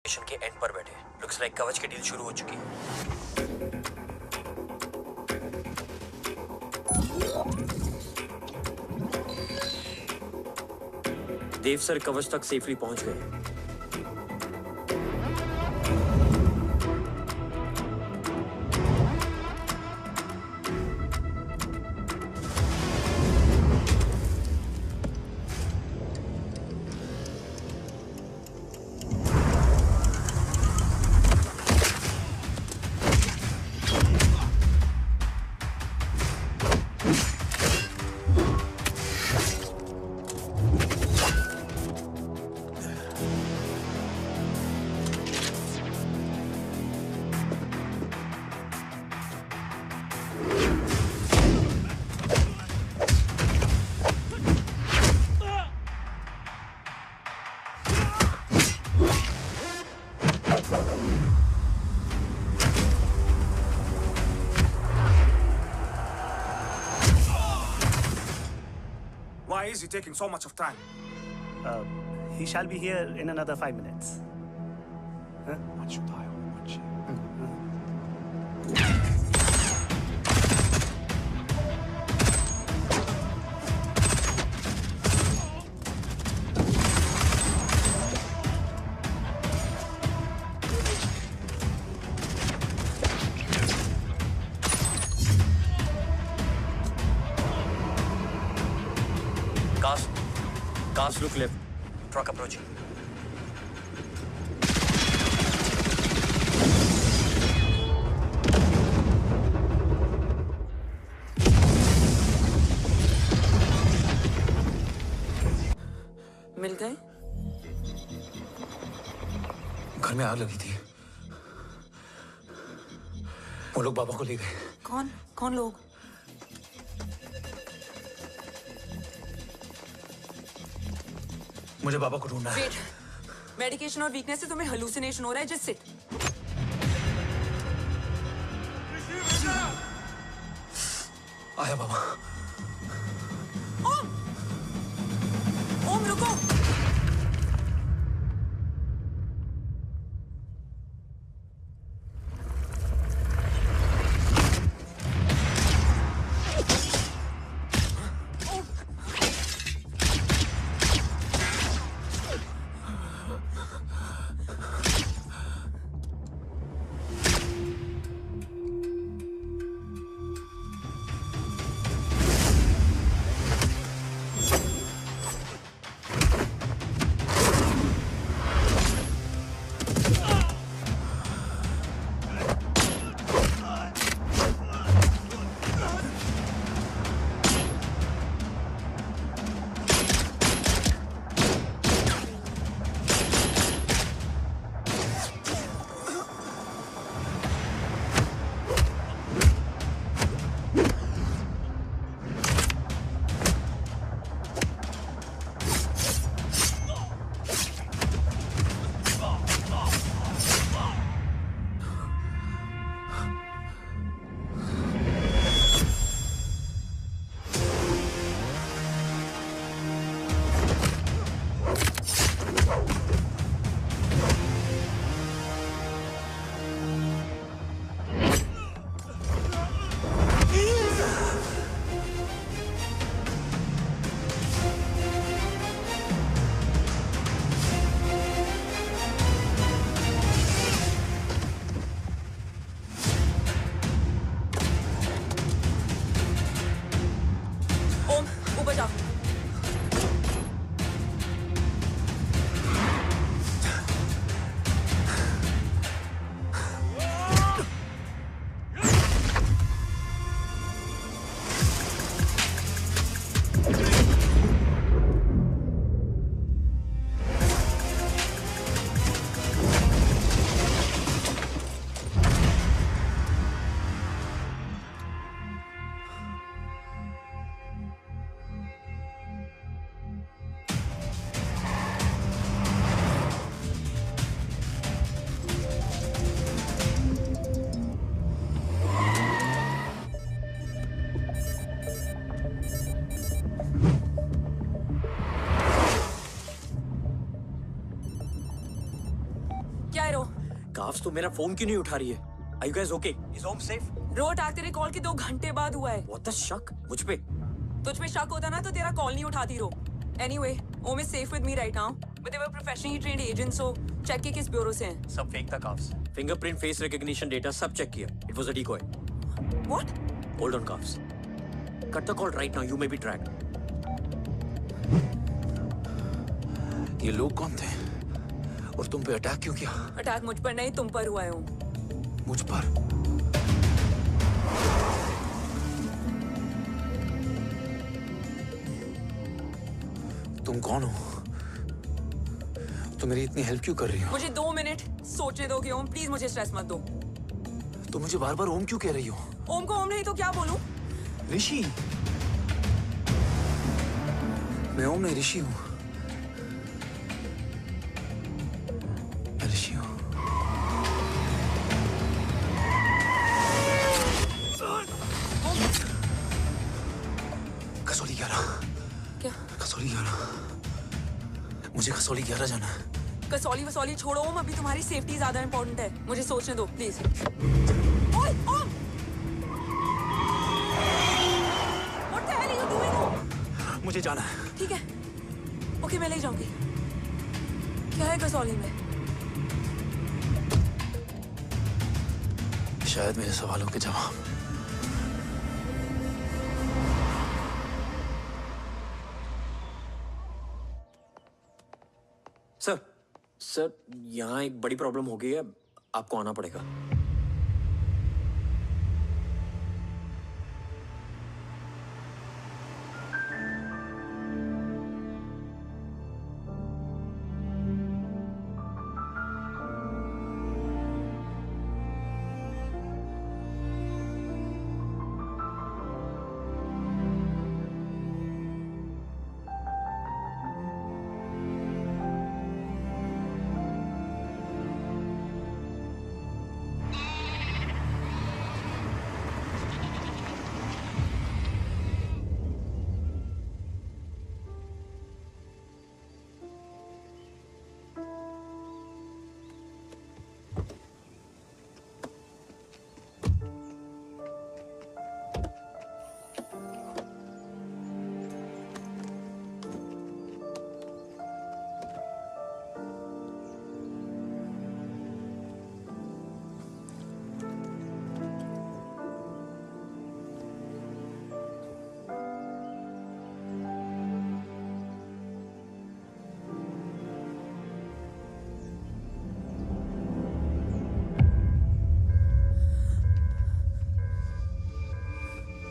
Mission के and पर बैठे। लुक्स लाइक कवच की डील शुरू हो चुकी है। देव सर कवच तक सेफली पहुंच गए। Why is he taking so much of time? He shall be here in another 5 minutes. What should I watch? Cast look left. Truck approaching. मिल गए? घर में आग लगी थी। वो लोग बाबा को ले गए। कौन लोग? मुझे बाबा को ढूंढना है। वेट, मेडिकेशन और वीकनेस से तुम्हें हेलुसिनेशन हो रहा है। Just sit. आया बाबा। ओम रुको। क्या है रो? काफ्स तो मेरा फोन क्यों नहीं उठा रही है? Are you guys okay? Is home safe? रो अटैक तेरे कॉल के 2 घंटे बाद हुआ है। What the शक? मुझ पे? तुझ पे शक होता ना तो तेरा कॉल नहीं उठाती रो। Anyway, Om is safe with me right now. But they were professionally trained agents, so check के किस ब्यूरो से हैं? सब फेक था carbs. Fingerprint, face recognition data सब चेक किया। It was a decoy. What? Hold on carbs. Cut the call right now. You may be tracked. ये लोग कौन थे और तुम पे अटैक क्यों किया? अटैक मुझ पर नहीं तुम पर हुआ है ओम। मुझ पर? तुम कौन हो? तुम मेरी इतनी हेल्प क्यों कर रही हो? मुझे 2 मिनट सोचने दोगे ओम? प्लीज मुझे स्ट्रेस मत दो। तुम मुझे बार बार ओम क्यों कह रही हो? ओम को ओम नहीं तो क्या बोलूं? ऋषि। मैं ओम नहीं, ऋषि हूं। मैं ऋषि हूं। कसौली 11। क्या? कसौली 11। मुझे कसौली 11 जाना है। कसौली वसौली छोड़ो ओम, अभी तुम्हारी सेफ्टी ज्यादा इंपॉर्टेंट है। मुझे सोचने दो प्लीज। ओए ओम! What the hell are you doing ओम? मुझे जाना है। ठीक है, ओके मैं ले जाऊंगी। क्या है कसौली में? शायद मेरे सवालों के जवाब। सर यहाँ एक बड़ी प्रॉब्लम हो गई है, आपको आना पड़ेगा।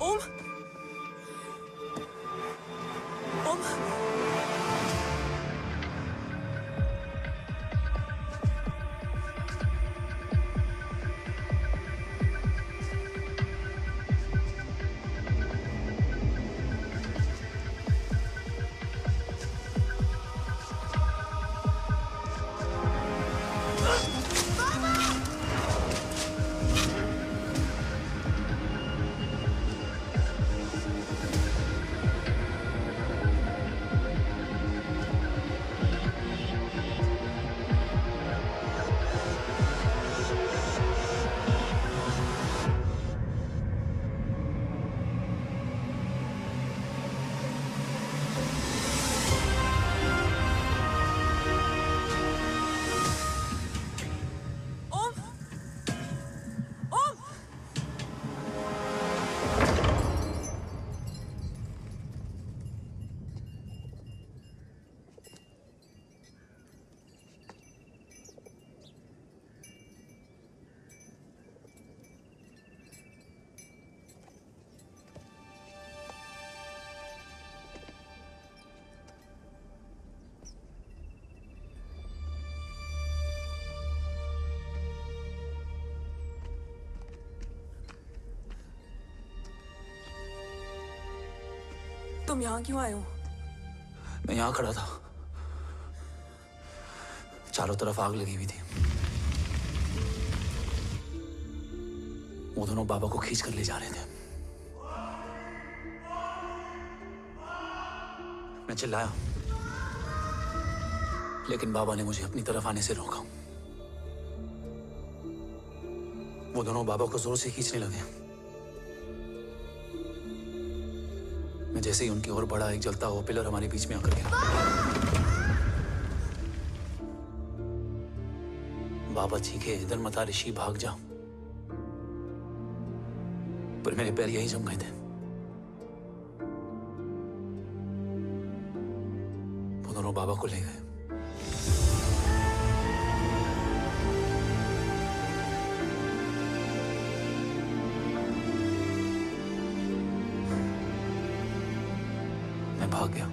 ओम! ओम! तुम यहाँ क्यों आए हो? मैं यहाँ खड़ा था, चारों तरफ आग लगी हुई थी। वो दोनों बाबा को खींच कर ले जा रहे थे। मैं चिल्लाया, लेकिन बाबा ने मुझे अपनी तरफ आने से रोका। वो दोनों बाबा को जोर से खींचने लगे। मैं जैसे ही उनकी ओर बढ़ा, एक जलता हुआ पिलर हमारे बीच में आकर गिरा। बाबा चीखे, इधर मत आ ऋषि, भाग जा। पर मेरे पैर यहीं जम गए थे। वो दोनों बाबा को ले गए। मैं भाग गया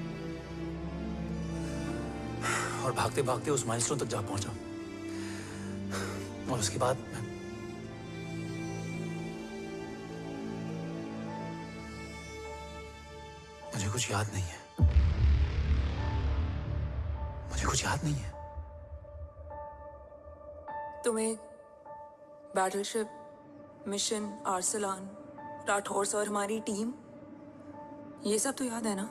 और भागते भागते उस माइलस्टोन तक जा पहुंचा। और उसके बाद मुझे कुछ याद नहीं है। मुझे कुछ याद नहीं है। तुम्हें बैटलशिप, मिशन, आर्सलान, राठौर और हमारी टीम, ये सब तो याद है ना?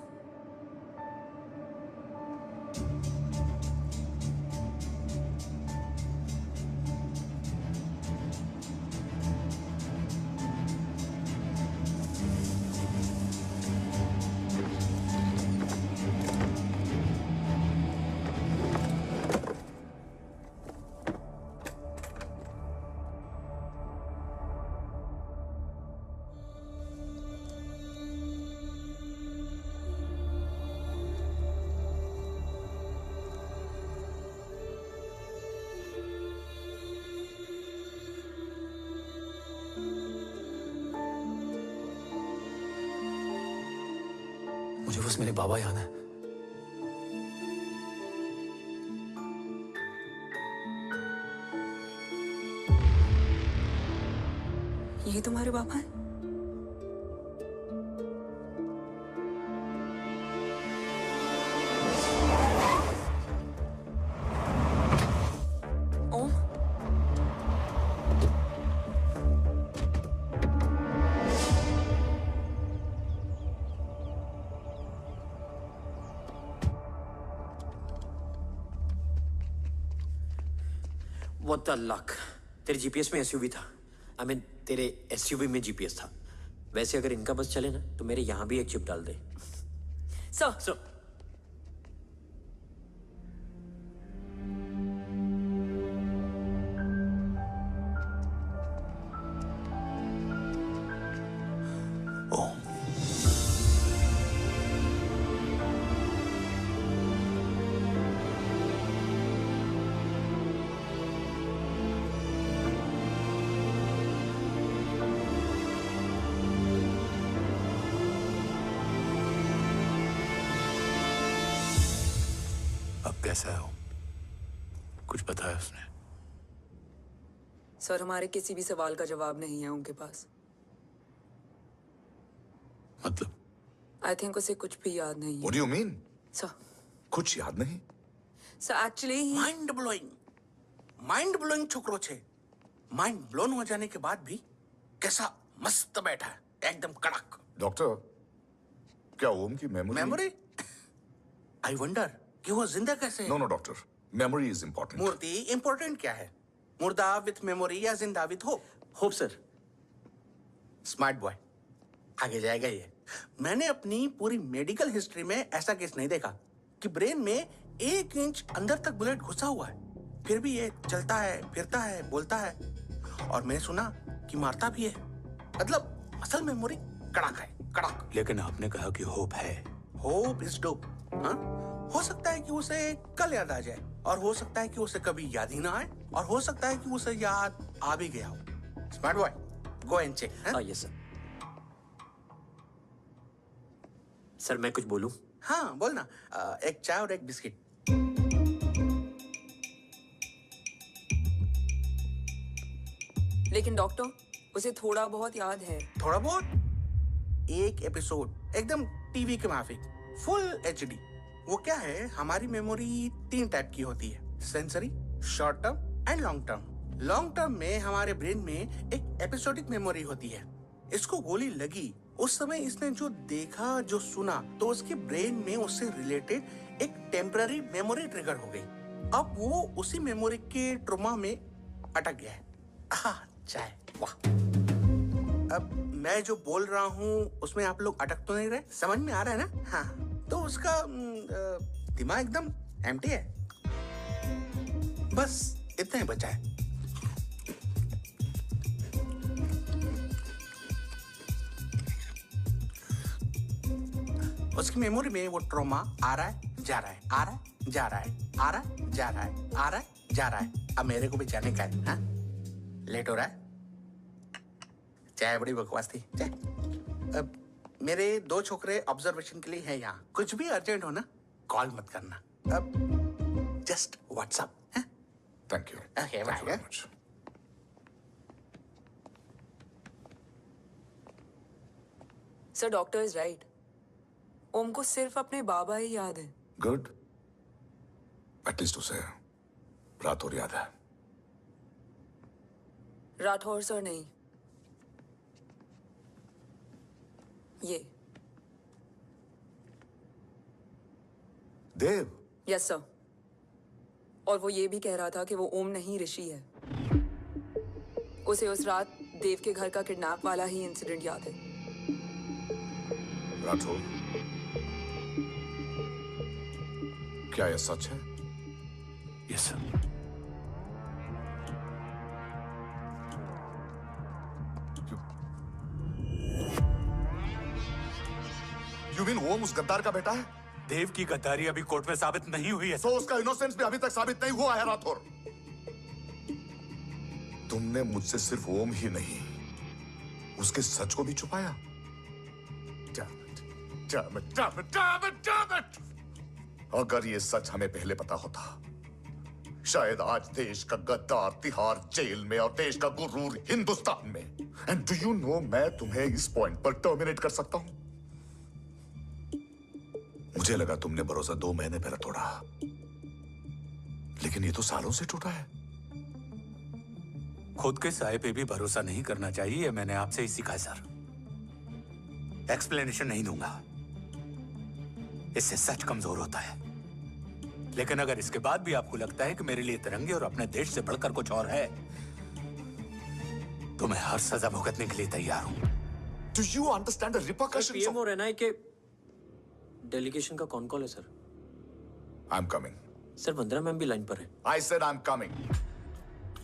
मुझे बस मेरे बाबा याद है। ये तुम्हारे बाबा हैं? ओम, What the luck? तेरे जीपीएस में एसयूवी था। I mean, तेरे एसयूवी में जीपीएस था। वैसे अगर इनका बस चले ना तो मेरे यहाँ भी एक चिप डाल दे। सर, ओम, अब कैसा है? कुछ बताया उसने? सर, हमारे किसी भी सवाल का जवाब नहीं है उनके पास। मतलब? आई थिंक उसे कुछ भी याद नहीं है। What do you mean? Sir, कुछ याद नहीं? सर एक्चुअली माइंड ब्लोइंग छोकरो छे। माइंड ब्लोन हो जाने के बाद भी कैसा मस्त बैठा है, एकदम कड़क। डॉक्टर, क्या ओम की मेमोरी आई वंडर कि वो जिंदा कैसे है। No doctor, memory is important. मूर्ति इंपॉर्टेंट क्या है? मुर्दा विथ मेमोरी या जिंदा with hope? Hope sir. Smart boy, आगे जाएगा ये। मैंने अपनी पूरी मेडिकल हिस्ट्री में ऐसा केस नहीं देखा कि ब्रेन में 1 इंच अंदर तक बुलेट घुसा हुआ है, फिर भी ये चलता है, फिरता है, बोलता है, और मैंने सुना कि मारता भी है। मतलब असल मेमोरी कड़क है, कड़क। लेकिन आपने कहा कि होप है। Hope is dope. हाँ, हो सकता है कि उसे कल याद आ जाए, और हो सकता है कि उसे कभी याद ही ना आए, और हो सकता है कि उसे याद आ भी गया हो। Smart boy, go and check. Yes sir. Sir मैं कुछ बोलूं? हाँ बोलना। एक चाय और एक बिस्किट। लेकिन डॉक्टर, उसे थोड़ा बहुत याद है। थोड़ा बहुत? एक एपिसोड एकदम टीवी के माफिक, फुल एचडी। वो क्या है, हमारी मेमोरी 3 टाइप की होती है, sensory, short term and long term. Long term में हमारे ब्रेन में एक एपिसोडिक मेमोरी होती है। इसको गोली लगी, उस समय इसने जो देखा, जो सुना, तो उसके ब्रेन में उससे रिलेटेड एक टेम्पररी मेमोरी ट्रिगर हो गई। अब वो उसी मेमोरी के ट्रॉमा में अटक गया है। चाय। वाह। अब मैं जो बोल रहा हूँ उसमें आप लोग अटक तो नहीं रहे? समझ में आ रहा है ना? हाँ, तो उसका दिमाग एकदम एम्प्टी है। बस इतना ही बचा है। उसकी मेमोरी में वो ट्रॉमा आ रहा है, जा रहा है, आ रहा है, जा रहा है, आ रहा है, जा रहा है, आ रहा है, जा रहा है। अब मेरे को भी जाने का है। हाँ? लेट हो रहा है? चाय बड़ी बकवास थी। चाय। अब मेरे 2 छोकरे ऑब्जर्वेशन के लिए हैं यहाँ। कुछ भी अर्जेंट हो ना, कॉल मत करना। अब just WhatsApp. Thank you. Okay, bye. Sir doctor is right. Om को सिर्फ अपने बाबा ही याद है। गुड। एटलीस्ट उसे रात और याद है। राठौर सर नहीं, ये देव। Yes sir. और वो ये भी कह रहा था कि वो ओम नहीं ऋषि है। उसे उस रात देव के घर का किडनैप वाला ही इंसिडेंट याद है। राठौर, क्या यह सच है? Yes sir. यू मीन ओम उस गद्दार का बेटा है? देव की गद्दारी अभी कोर्ट में साबित नहीं हुई है तो उसका इनोसेंस भी अभी तक साबित नहीं हुआ है राठौर। तुमने मुझसे सिर्फ ओम ही नहीं, उसके सच को भी छुपाया। Damn it! अगर ये सच हमें पहले पता होता, शायद आज देश का गद्दार तिहाड़ जेल में और देश का गुरूर हिंदुस्तान में। एंड डू यू नो, मैं तुम्हें इस पॉइंट पर टर्मिनेट कर सकता हूं। मुझे लगा तुमने भरोसा 2 महीने पहले तोड़ा, लेकिन ये तो सालों से टूटा है। खुद के साय पे भी भरोसा नहीं करना चाहिए, मैंने आपसे ही सीखा सर। एक्सप्लेनेशन नहीं दूंगा, इससे सच कमजोर होता है। लेकिन अगर इसके बाद भी आपको लगता है कि मेरे लिए तिरंगे और अपने देश से बढ़कर कुछ और है, तो मैं हर सजा भुगतने के लिए तैयार हूं। Do you understand the repercussions PM of... और एनआई के डेलीगेशन का कौन कॉल है sir? I'm coming. Sir Vandana ma'am भी लाइन पर है। I said I'm coming.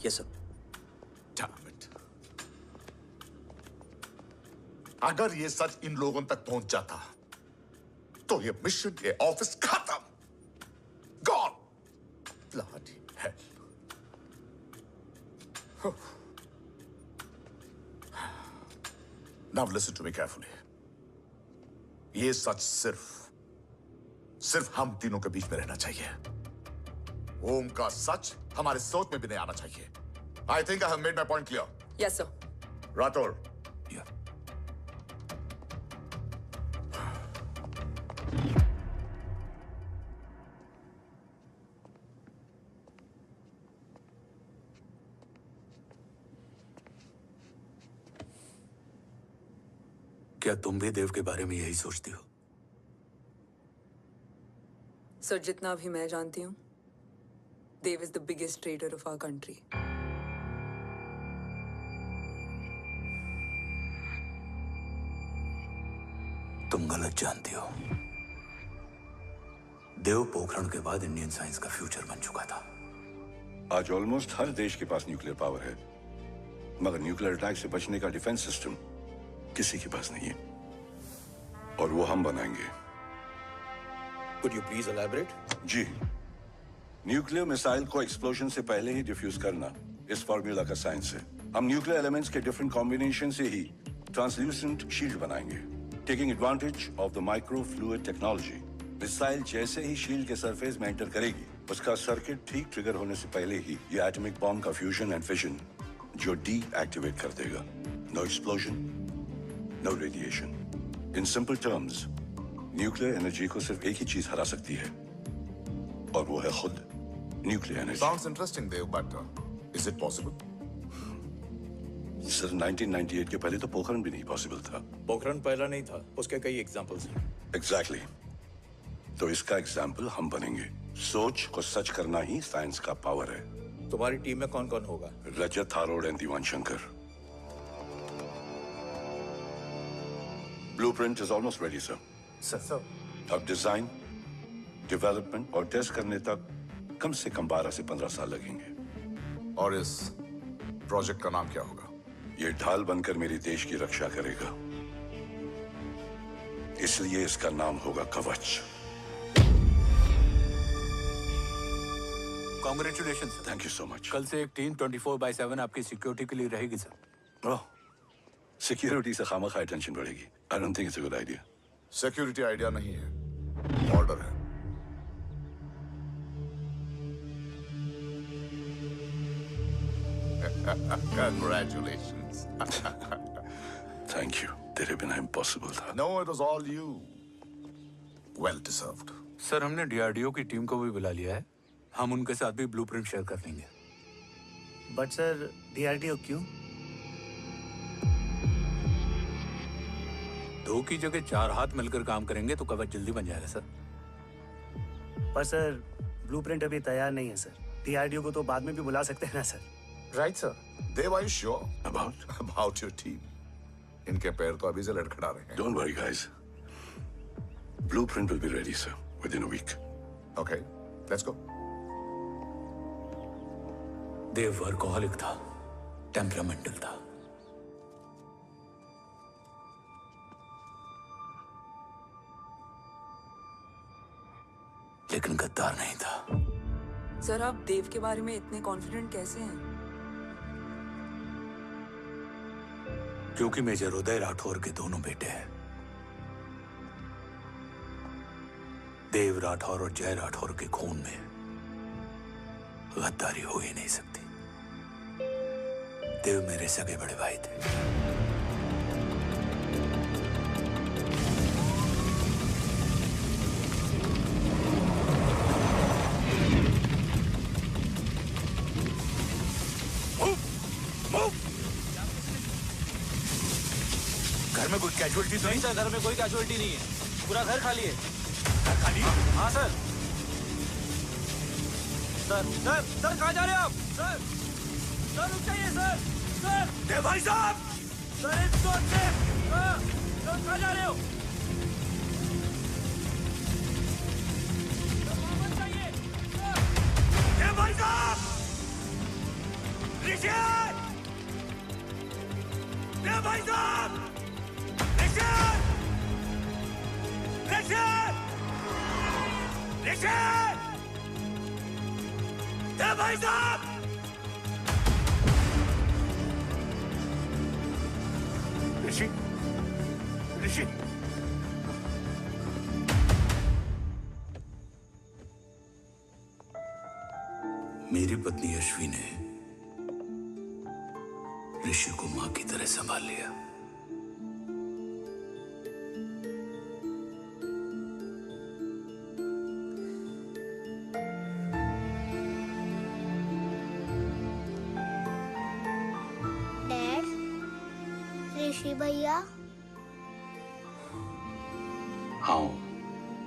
Yes sir. Damn it. अगर ये सच इन लोगों तक पहुंच जाता, तो ये मिशन, ये ऑफिस खत्म। Gone. Bloody hell. Now listen to me carefully. ये सच सिर्फ हम तीनों के बीच में रहना चाहिए। ओम का सच हमारे सोच में भी नहीं आना चाहिए। I think I have made my point clear. Yes sir. Rathore, क्या तुम भी देव के बारे में यही सोचती हो? सर जितना भी मैं जानती हूँ, Dev is the biggest trader of our country. तुम गलत जानती हो। देव पोखरण के बाद इंडियन साइंस का फ्यूचर बन चुका था। आज ऑलमोस्ट हर देश के पास न्यूक्लियर पावर है, मगर न्यूक्लियर अटैक से बचने का डिफेंस सिस्टम किसी के पास नहीं है, और वो हम बनाएंगे। Could you please elaborate? जी, न्यूक्लियर मिसाइल को एक्सप्लोजन से पहले ही डिफ्यूज करना इस फॉर्मूला का साइंस है। हम न्यूक्लियर एलिमेंट्स के डिफरेंट कॉम्बिनेशन से ही ट्रांसल्यूसेंट शील्ड बनाएंगे, taking advantage of the micro fluid technology. Missile जैसे ही शील्ड के सरफेस में एंटर करेगी, उसका सर्किट ठीक ट्रिगर होने से पहले ही ये एटॉमिक बॉम्ब का फ्यूजन एंड फिशन जो डीएक्टिवेट कर देगा। No explosion, no radiation. In simple terms, nuclear energy को सिर्फ एक ही चीज हरा सकती है, और वो है खुद nuclear energy. Sounds interesting, Dev, but is it possible? Sir 1998 के पहले तो पोखरण भी नहीं पॉसिबल था। पोखरण पहला नहीं था, उसके कई एग्जांपल्स हैं। एग्जैक्टली। तो इसका एग्जाम्पल हम बनेंगे। सोच को सच करना ही साइंस का पावर है। तुम्हारी टीम में कौन कौन होगा? Rajat Tharod and Diwan Shankar. Blueprint is almost ready sir. Sir. अब डिजाइन, डेवलपमेंट और टेस्ट करने तक कम से कम 12 से 15 साल लगेंगे। और इस प्रोजेक्ट का नाम क्या होगा? ये ढाल बनकर मेरे देश की रक्षा करेगा, इसलिए इसका नाम होगा कवच। Congratulation sir. Thank you so much. कल से एक टीम 24/7 आपकी सिक्योरिटी के लिए रहेगी सर। ओह, सिक्योरिटी से खामखा टेंशन बढ़ेगी। I don't think it's a good idea. Security idea नहीं है, ऑर्डर है। Congratulations. थैंक यू, तेरे बिना इम्पॉसिबल था। No, it was all you. Well deserved. Sir हमने डीआरडीओ की टीम को भी बुला लिया है, हम उनके साथ भी ब्लूप्रिंट शेयर कर लेंगे। But sir, DRDO क्यों? 2 की जगह 4 हाथ मिलकर काम करेंगे तो कवच जल्दी बन जाएगा सर। पर सर ब्लूप्रिंट अभी तैयार नहीं है सर। DRDO को तो बाद में भी बुला सकते हैं ना sir. Right, sir. Dev, are you sure About? about your team? इनके पैर तो अभी से लड़खड़ा रहे हैं। Don't worry, guys. Blueprint will be ready, sir, within a week. Okay, let's go. Dev workaholic था, टेम्परामेंटल था। लेकिन गद्दार नहीं था। सर आप देव के बारे में इतने कॉन्फिडेंट कैसे हैं? क्योंकि मेजर उदय राठौर के दोनों बेटे हैं। देव राठौर और जय राठौर के खून में गद्दारी हो ही नहीं सकती। देव मेरे सगे बड़े भाई थे। घर में कोई कैजुअलिटी तो नहीं? सर घर में कोई कैजुअलिटी नहीं है, पूरा घर खाली है। घर खाली? हाँ सर। सर कहाँ जा रहे हो आप? सर रुक जाइए सर। देव भाई साहब! सर इस रोड से। सर कहाँ जा रहे हो? सर वापस जाइए। देव भाई साहब! ऋषि! देव भाई साहब! भाई साहब! ऋषि! ऋषि! मेरी पत्नी अश्वी ने ऋषि को मां की तरह संभाल लिया। ऋषि भैया। हाँ,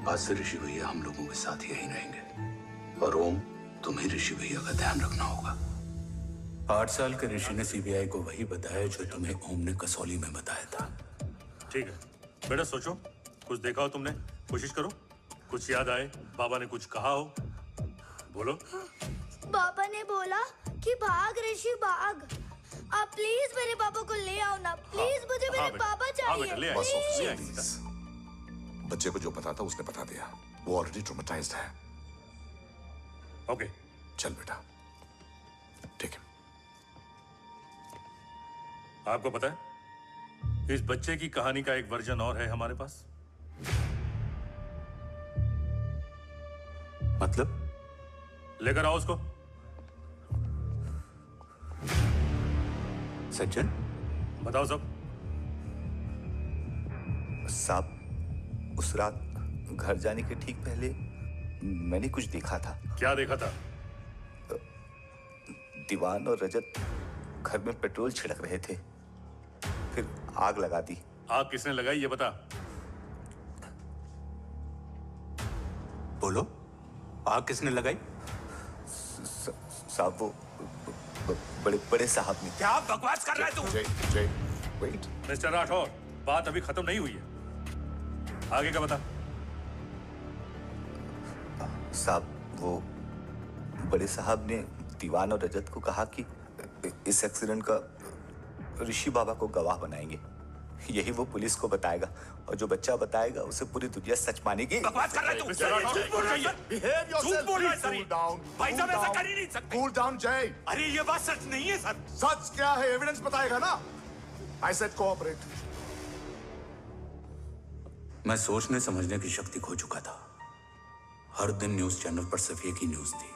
आज से ऋषि भैया हम लोगों के साथ यहीं रहेंगे। और ओम, तुम्हें ऋषि भैया का ध्यान रखना होगा। 8 साल के ऋषि ने सीबीआई को वही बताया जो तुम्हें ओम ने कसौली में बताया था। ठीक है बेटा, सोचो, कुछ देखा हो तुमने, कोशिश करो, कुछ याद आए, बाबा ने कुछ कहा हो, बोलो। पापा ने बोला कि भाग ऋषि भाग। आप प्लीज मेरे पापा को ले आओ ना, प्लीज। मुझे मेरे पापा चाहिए। प्लीज। बच्चे को जो पता था उसने बता दिया, वो ऑलरेडी ट्रॉमेटाइज्ड है। ओके चल बेटा, ठीक है। आपको पता है इस बच्चे की कहानी का एक वर्जन और है हमारे पास। मतलब? लेकर आओ उसको। सज्जन, बताओ सब। साहब, उस रात घर जाने के ठीक पहले मैंने कुछ देखा था। क्या देखा था? दीवान और रजत घर में पेट्रोल छिड़क रहे थे, फिर आग लगा दी। आग किसने लगाई ये बता। बोलो, आग किसने लगाई? साहब, वो बड़े बड़े साहब ने। क्या बकवास कर रहा है तू? जय, वेट। मिस्टर राठौर, बात अभी खत्म नहीं हुई है। आगे का बता। साहब, वो बड़े साहब ने दीवान और रजत को कहा कि इस एक्सीडेंट का ऋषि बाबा को गवाह बनाएंगे। यही वो पुलिस को बताएगा और जो बच्चा बताएगा उसे पूरी दुनिया सच मानेगी। बकवास कर रहा है तू। झूठ बोल रहा है। Behave yourself. झूठ बोल रहा है सर। Cool down. भाई साहब ऐसा कर ही नहीं सकते। Cool down, जय। अरे ये बात सच नहीं है सर। सच क्या है? एविडेंस बताएगा ना। I said cooperate. मैं सोचने समझने की शक्ति खो चुका था। हर दिन न्यूज चैनल पर सिर्फ एक ही न्यूज थी।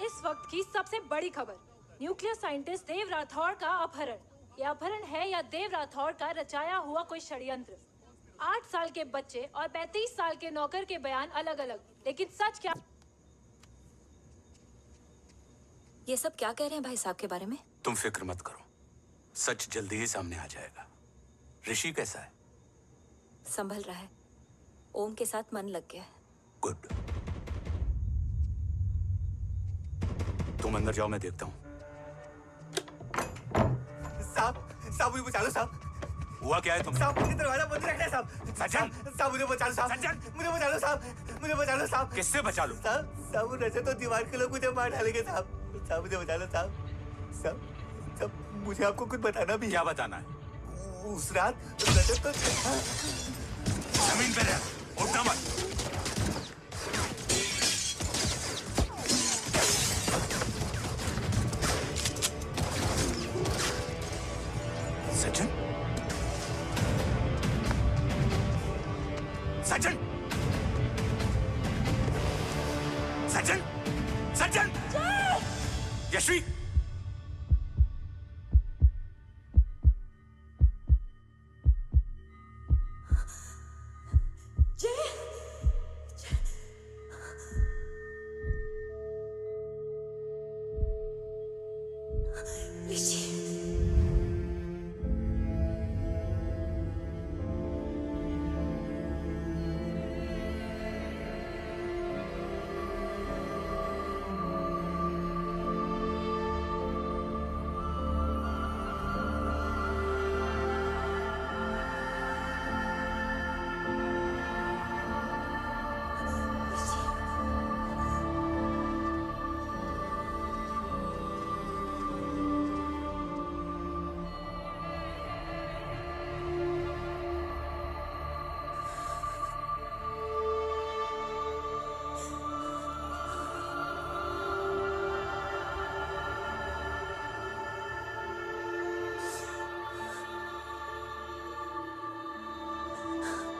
इस वक्त की सबसे बड़ी खबर, न्यूक्लियर साइंटिस्ट देव राठौड़ का अपहरण। यह अपहरण है या देव राठौड़ का रचाया हुआ कोई षड्यंत्र। 8 साल के बच्चे और 35 साल के नौकर के बयान अलग अलग, लेकिन सच क्या? ये सब क्या कह रहे हैं भाई साहब के बारे में? तुम फिक्र मत करो, सच जल्दी ही सामने आ जाएगा। ऋषि कैसा है? संभल रहा है। ओम के साथ मन लग गया है। गुड। तुम अंदर जाओ, मैं देखता हूँ। साहब मुझे बचा लो साहब। हुआ क्या है तुम? साहब मुझे दरवाजा बंद रखना है साहब। सज्जन, साहब मुझे बचा लो साहब। सज्जन, मुझे बचा लो साहब। मुझे बचा लो साहब। किससे बचा लो? साहब रजत तो दीवार के लोग मुझे मार डालेंगे साहब। साहब मुझे बचा लो साहब। साहब मुझे आपको कुछ बताना भी है। क्या बताना है? उस रात रजत तो जमीन पे रह, उठना मत। सज्जन, सज्जन, सज्जन, सज्जन, यशवी,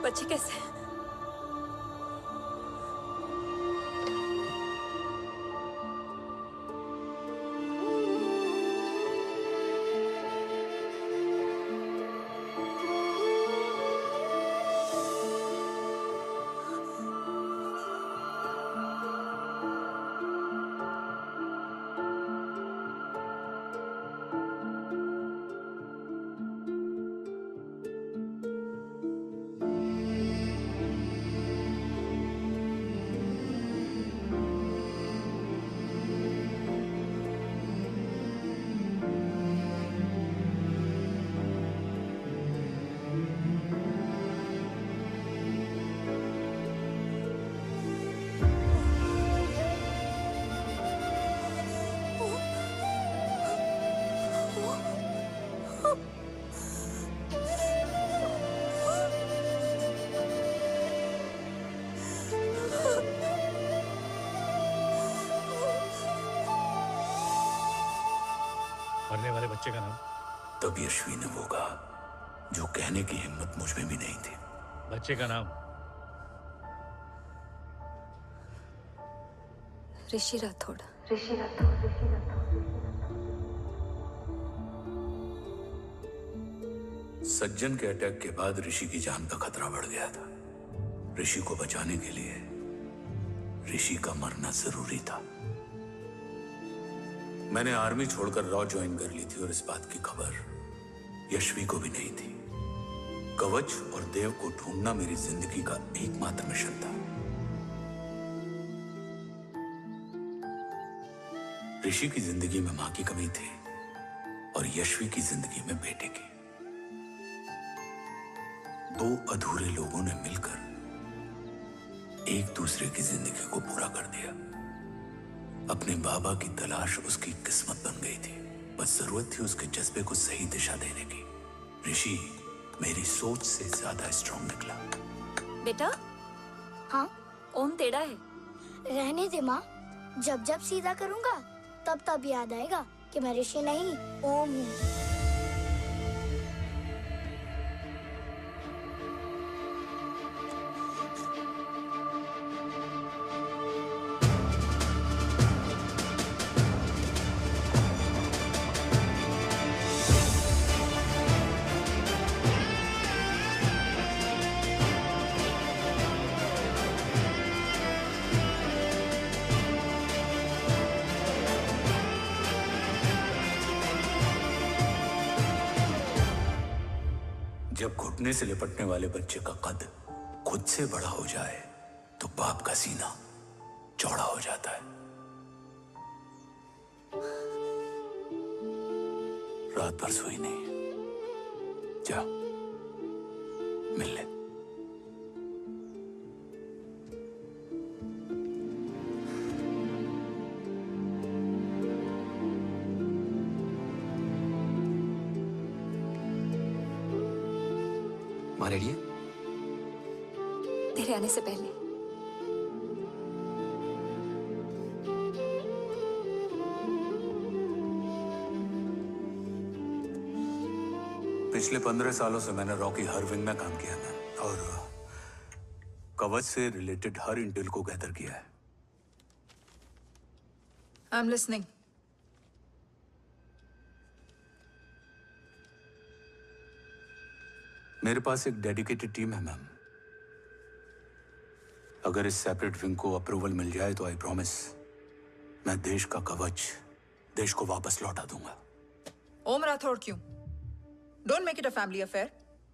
बच्चे कैसे हैं? मरने वाले बच्चे का नाम? तब यशवी ने वो कहा जो कहने की हिम्मत मुझ में भी नहीं थी। बच्चे का नाम? ऋषि राठौड़। सज्जन के अटैक के बाद ऋषि की जान का खतरा बढ़ गया था। ऋषि को बचाने के लिए ऋषि का मरना जरूरी था। मैंने आर्मी छोड़कर रॉ ज्वाइन कर ली थी और इस बात की खबर यशवी को भी नहीं थी। कवच और देव को ढूंढना मेरी जिंदगी का एकमात्र मिशन था। ऋषि की जिंदगी में मां की कमी थी और यशवी की जिंदगी में बेटे की। दो अधूरे लोगों ने मिलकर एक दूसरे की जिंदगी को पूरा कर दिया। अपने बाबा की तलाश उसकी किस्मत बन गई थी, बस जरूरत थी उसके जज्बे को सही दिशा देने की। ऋषि मेरी सोच से ज्यादा स्ट्रांग निकला। बेटा, हाँ ओम टेढ़ा है। रहने दे माँ, जब जब सीधा करूँगा तब तब याद आएगा कि मैं ऋषि नहीं ओम हूँ। जब घुटने से लिपटने वाले बच्चे का कद खुद से बड़ा हो जाए तो बाप का सीना चौड़ा हो जाता है। रात भर सोई नहीं, जा मिल ले। हमारे लिए तेरे आने से पहले। पिछले 15 सालों से मैंने रॉकी हर विंग में काम किया है और कवच से रिलेटेड हर इंटेल को गैदर किया है। I am listening. मेरे पास एक डेडिकेटेड टीम है मैम। अगर इस सेपरेट विंग को अप्रूवल मिल जाए तो आई प्रॉमिस मैं देश का कवच देश को वापस लौटा दूंगा। ओम राठौड़ क्यों? Don't make it a family affair.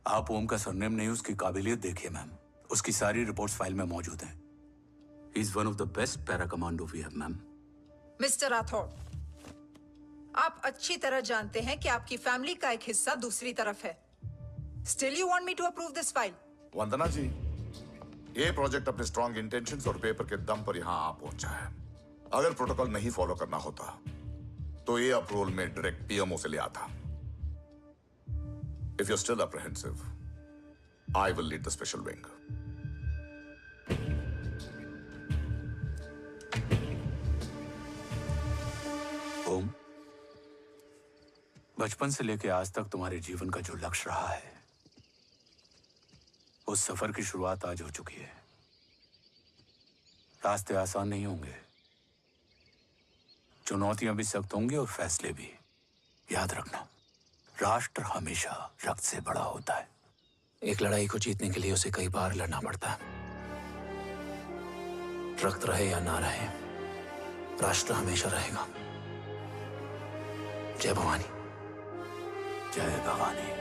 आप ओम का सरनेम नहीं, उसकी काबिलियत देखिए मैम। उसकी सारी रिपोर्ट्स फाइल में मौजूद हैं। He is one of the best para commando we have ma'am. Mister Rathore, आप अच्छी तरह जानते हैं कि आपकी फैमिली का एक हिस्सा दूसरी तरफ है। Still you want me to approve this file? वंदना जी, ये प्रोजेक्ट अपने स्ट्रॉन्ग इंटेंशंस और पेपर के दम पर यहाँ आ पहुंचा है। अगर प्रोटोकॉल नहीं फॉलो करना होता तो ये अप्रूवल में डायरेक्ट पीएमओ से ले आता। If you're still apprehensive, I will lead the special wing. ओम, बचपन से लेके आज तक तुम्हारे जीवन का जो लक्ष्य रहा है, उस सफर की शुरुआत आज हो चुकी है। रास्ते आसान नहीं होंगे, चुनौतियां भी सख्त होंगी और फैसले भी। याद रखना, राष्ट्र हमेशा रक्त से बड़ा होता है। एक लड़ाई को जीतने के लिए उसे कई बार लड़ना पड़ता है। रक्त रहे या ना रहे, राष्ट्र हमेशा रहेगा। जय भवानी। जय भवानी।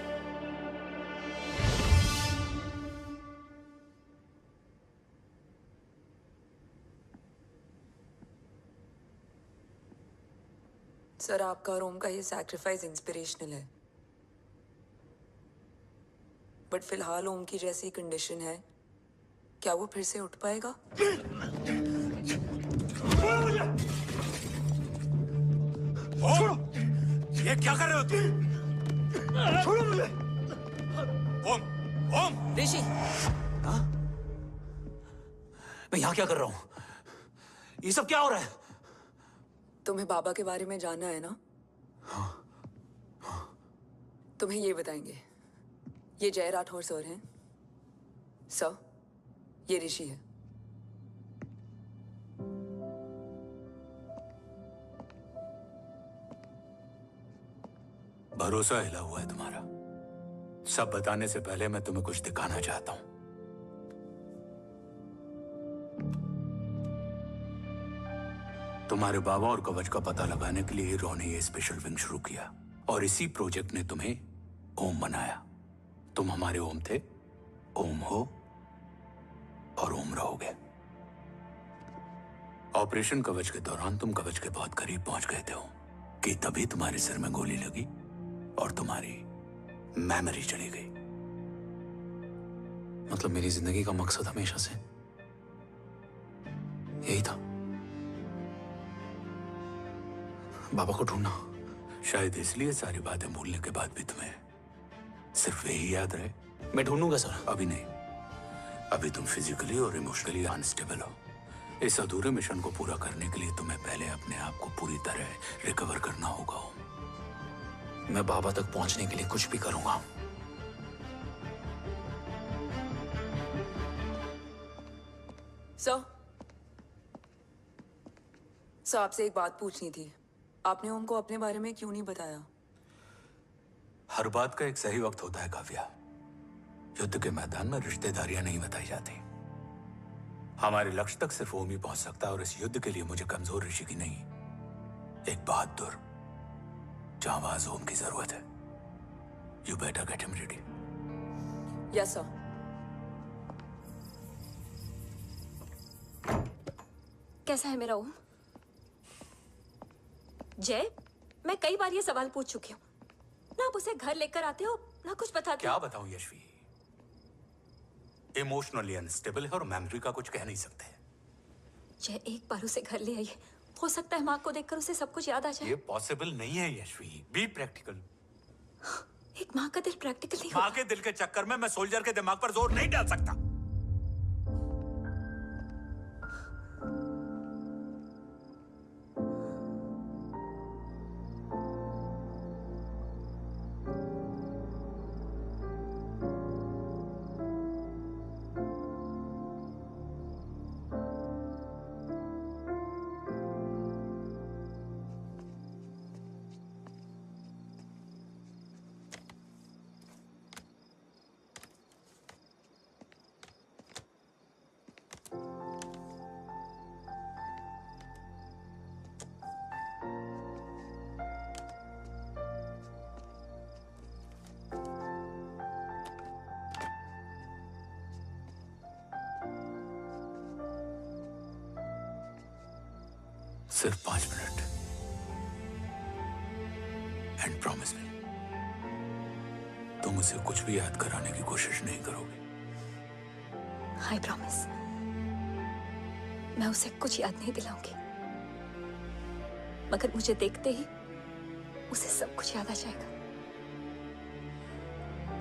सर, आपका और ओम का ये सैक्रिफाइस इंस्पिरेशनल है, बट फिलहाल ओम की जैसी कंडीशन है, क्या वो फिर से उठ पाएगा? छोड़ो! ये क्या कर रहे हो तुम? छोड़ो मुझे! ओम! ओम! ऋषि! हाँ? मैं यहाँ क्या कर रहा हूँ? ये सब क्या हो रहा है? तुम्हें बाबा के बारे में जानना है ना? तुम्हें ये बताएंगे। ये जय राठौर सर हैं। सर, ये ऋषि है। भरोसा हिला हुआ है तुम्हारा। सब बताने से पहले मैं तुम्हें कुछ दिखाना चाहता हूं। तुम्हारे बाबा और कवच का पता लगाने के लिए हीरो ने ये स्पेशल विंग शुरू किया और इसी प्रोजेक्ट ने तुम्हें ओम बनाया। तुम हमारे ओम थे, ओम हो और ओम रहोगे। ऑपरेशन कवच के दौरान तुम कवच के बहुत करीब पहुंच गए थे कि तभी तुम्हारे सिर में गोली लगी और तुम्हारी मेमोरी चली गई। मतलब मेरी जिंदगी का मकसद हमेशा से यही था। बाबा को ढूंढना। शायद इसलिए सारी बातें भूलने के बाद भी तुम्हें सिर्फ यही याद रहे। मैं ढूंढूंगा सर। अभी नहीं। अभी तुम फिजिकली और इमोशनली अनस्टेबल हो। इस अधूरे मिशन को पूरा करने के लिए तुम्हें पहले अपने आप को पूरी तरह रिकवर करना होगा। मैं बाबा तक पहुंचने के लिए कुछ भी करूंगा। सर आपसे एक बात पूछनी थी। आपने ओम को अपने बारे में क्यों नहीं बताया? हर बात का एक सही वक्त होता है काव्या। युद्ध के मैदान में रिश्तेदारियां नहीं बताई जाती। हमारे लक्ष्य तक सिर्फ ओम ही पहुंच सकता है और इस युद्ध के लिए मुझे कमजोर ऋषि की नहीं, एक बहादुर जांबाज ओम की जरूरत है। You better get him ready. Yes sir. कैसा है मेरा ओम? जय, मैं कई बार ये सवाल पूछ चुकी हूँ। ना आप उसे घर लेकर आते हो, ना कुछ बताते क्या हो। बताऊं यशवी? इमोशनली अनस्टेबल है और मेमोरी का कुछ कह नहीं सकते। जय, एक बार उसे घर ले आइए। हो सकता है माँ को देखकर उसे सब कुछ याद आ जाए। ये पॉसिबल नहीं है यशवी। Be practical. एक माँ का दिल प्रैक्टिकल नहीं माँ के दिल के चक्कर में मैं सोल्जर के दिमाग पर जोर नहीं डाल सकता। सिर्फ 5 मिनट। एंड प्रॉमिस मी, तुम उसे कुछ भी याद कराने की कोशिश नहीं करोगे। I promise. मैं उसे कुछ याद नहीं दिलाऊंगी, मगर मुझे देखते ही उसे सब कुछ याद आ जाएगा।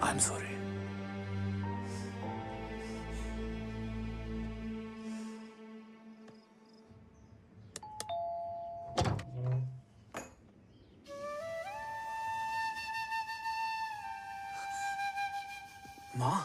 I am sorry. माँ,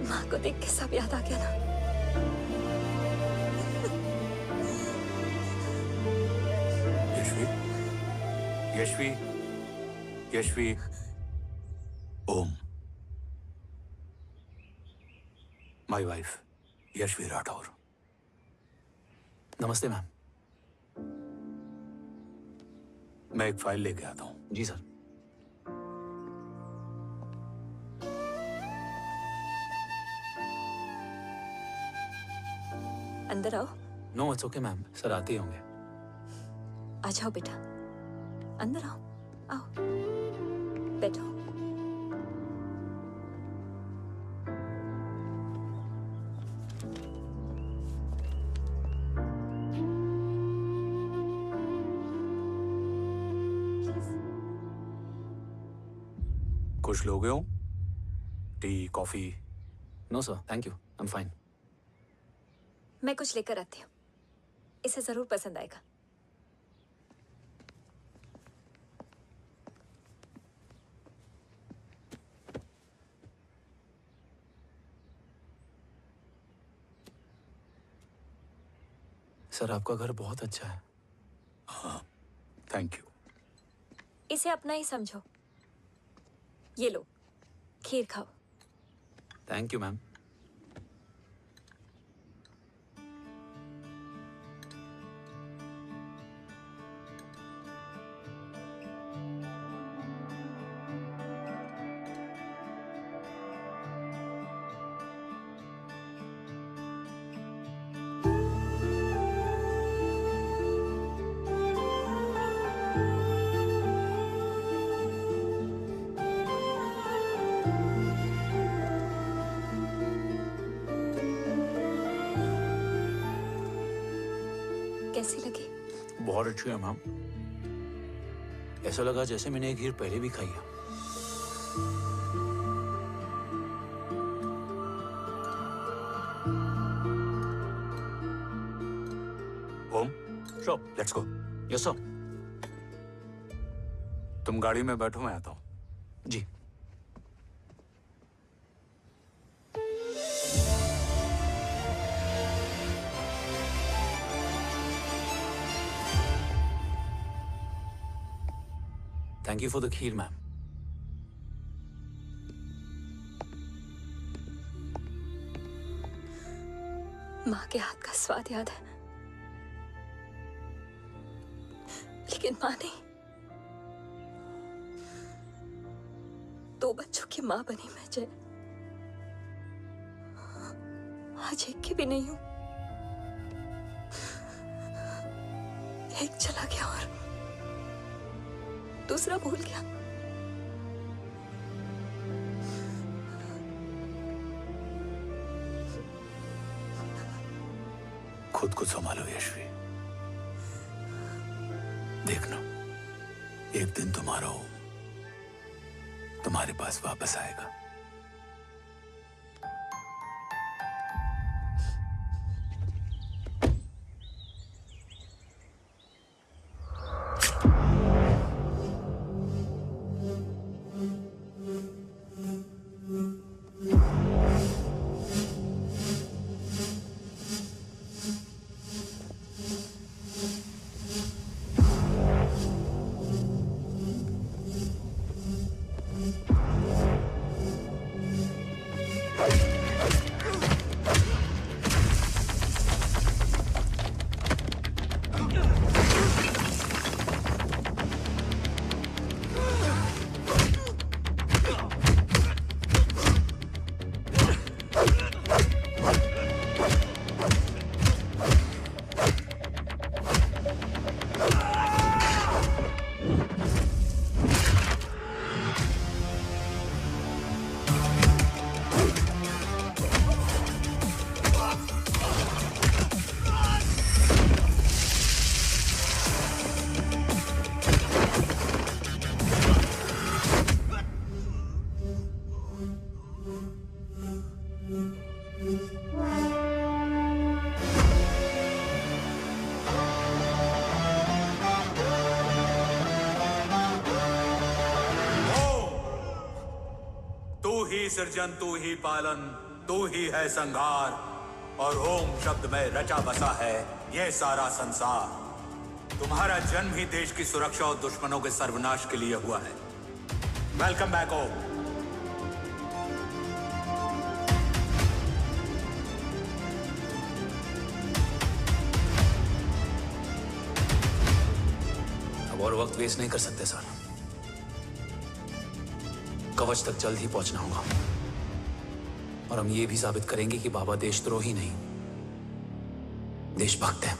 माँ को देख के सब याद आ गया ना। Yashvi, Yashvi, um, my wife Yashvi Rathore. नमस्ते मैम। मैं एक फाइल लेके आता हूँ। जी सर। अंदर आओ। No it's okay ma'am, sir आते ही होंगे। आ जाओ बेटा, अंदर आओ। आओ, बैठो। कुछ लोगे हो? Tea, coffee? No sir, thank you, I am fine. मैं कुछ लेकर आती हूँ, इसे जरूर पसंद आएगा। सर आपका घर बहुत अच्छा है। हाँ, थैंक यू। इसे अपना ही समझो। ये लो, खीर खाओ। Thank you ma'am. कैसी लगी? बहुत अच्छी है मैम। ऐसा लगा जैसे मैंने एक हीर पहले भी खाई है। ओम, चलो लेट्स गो। Yes sir. तुम गाड़ी में बैठो, मैं आता हूँ। जी। Thank you for the kheer, ma'am. माँ के हाथ का स्वाद याद है, लेकिन माँ नहीं। 2 बच्चों की माँ बनी मैं जय। आज एक की भी नहीं हूं। एक चला गया और दूसरा भूल गया। खुद को संभालो यशवी। देखना, एक दिन तुम्हारा हो तुम्हारे पास वापस आएगा। सृजन तू ही पालन, तू ही है संहार, और ओम शब्द में रचा बसा है ये सारा संसार। तुम्हारा जन्म ही देश की सुरक्षा और दुश्मनों के सर्वनाश के लिए हुआ है। वेलकम बैक ओम। अब और वक्त वेस्ट नहीं कर सकते सर। कवच तक जल्द ही पहुंचना होगा और हम ये भी साबित करेंगे कि बाबा देशद्रोही नहीं, देशभक्त है।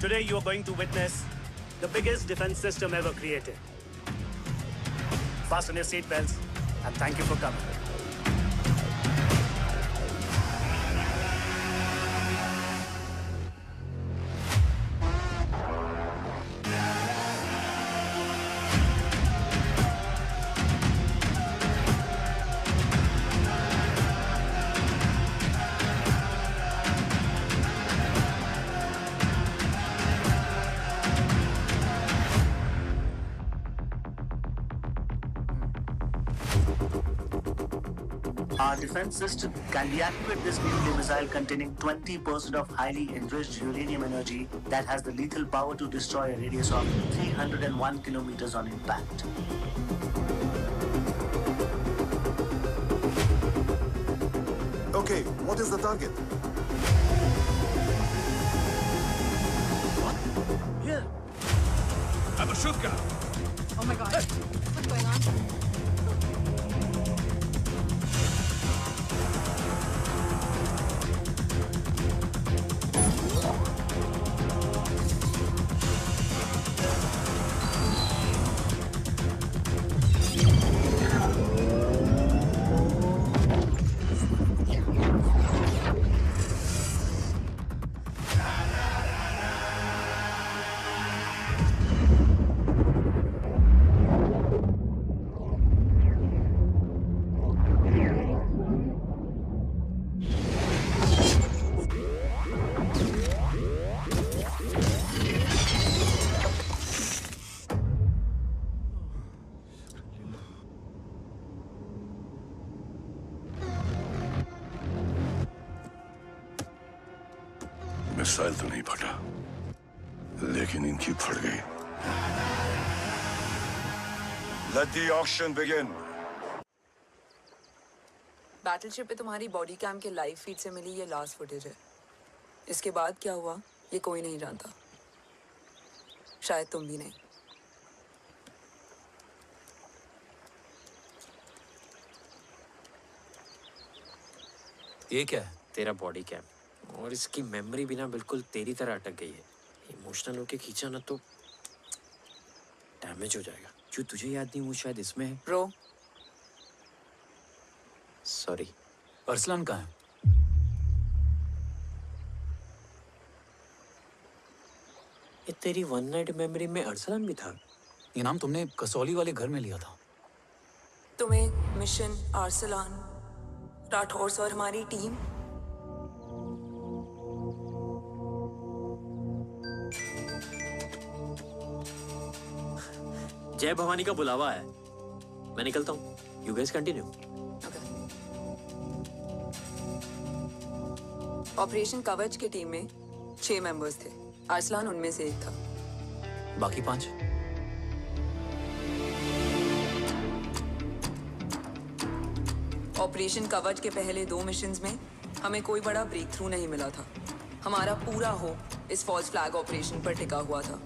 Today you are going to witness the biggest defense system ever created. Fasten your seatbelts and thank you for coming. Our defense system can deactivate this nuclear missile containing 20% of highly enriched uranium energy that has the lethal power to destroy a radius of 301 kilometers on impact. Okay, what is the target? Missile तो नहीं फटा, लेकिन इनकी फट गई। Let the auction begin. Battleship पे तुम्हारी body cam के लाइव फीड से मिली ये लास्ट फुटेज है। इसके बाद क्या हुआ ये कोई नहीं जानता, शायद तुम भी नहीं। ये क्या है? तेरा बॉडी कैम, और इसकी मेमोरी भी ना बिल्कुल तेरी तरह अटक गई है। इमोशनल होके खींचा ना तो डैमेज हो जाएगा। जो तुझे याद नहीं वो शायद इसमें है। Bro sorry. अरसलान कहाँ है? ये तेरी वन नाइट मेमोरी में अरसलान भी था? ये नाम तुमने कसौली वाले घर में लिया था। तुम्हें मिशन अरसलान, राठौर और हमारी टीम जय भवानी का बुलावा है, मैं निकलता हूँ। You guys continue. ऑपरेशन कवच की टीम में 6 मेंबर्स थे, अरसलान उनमें से एक था। बाकी 5? ऑपरेशन कवच के पहले 2 मिशंस में हमें कोई बड़ा ब्रेक थ्रू नहीं मिला था। हमारा पूरा होप इस फॉल्स फ्लैग ऑपरेशन पर टिका हुआ था।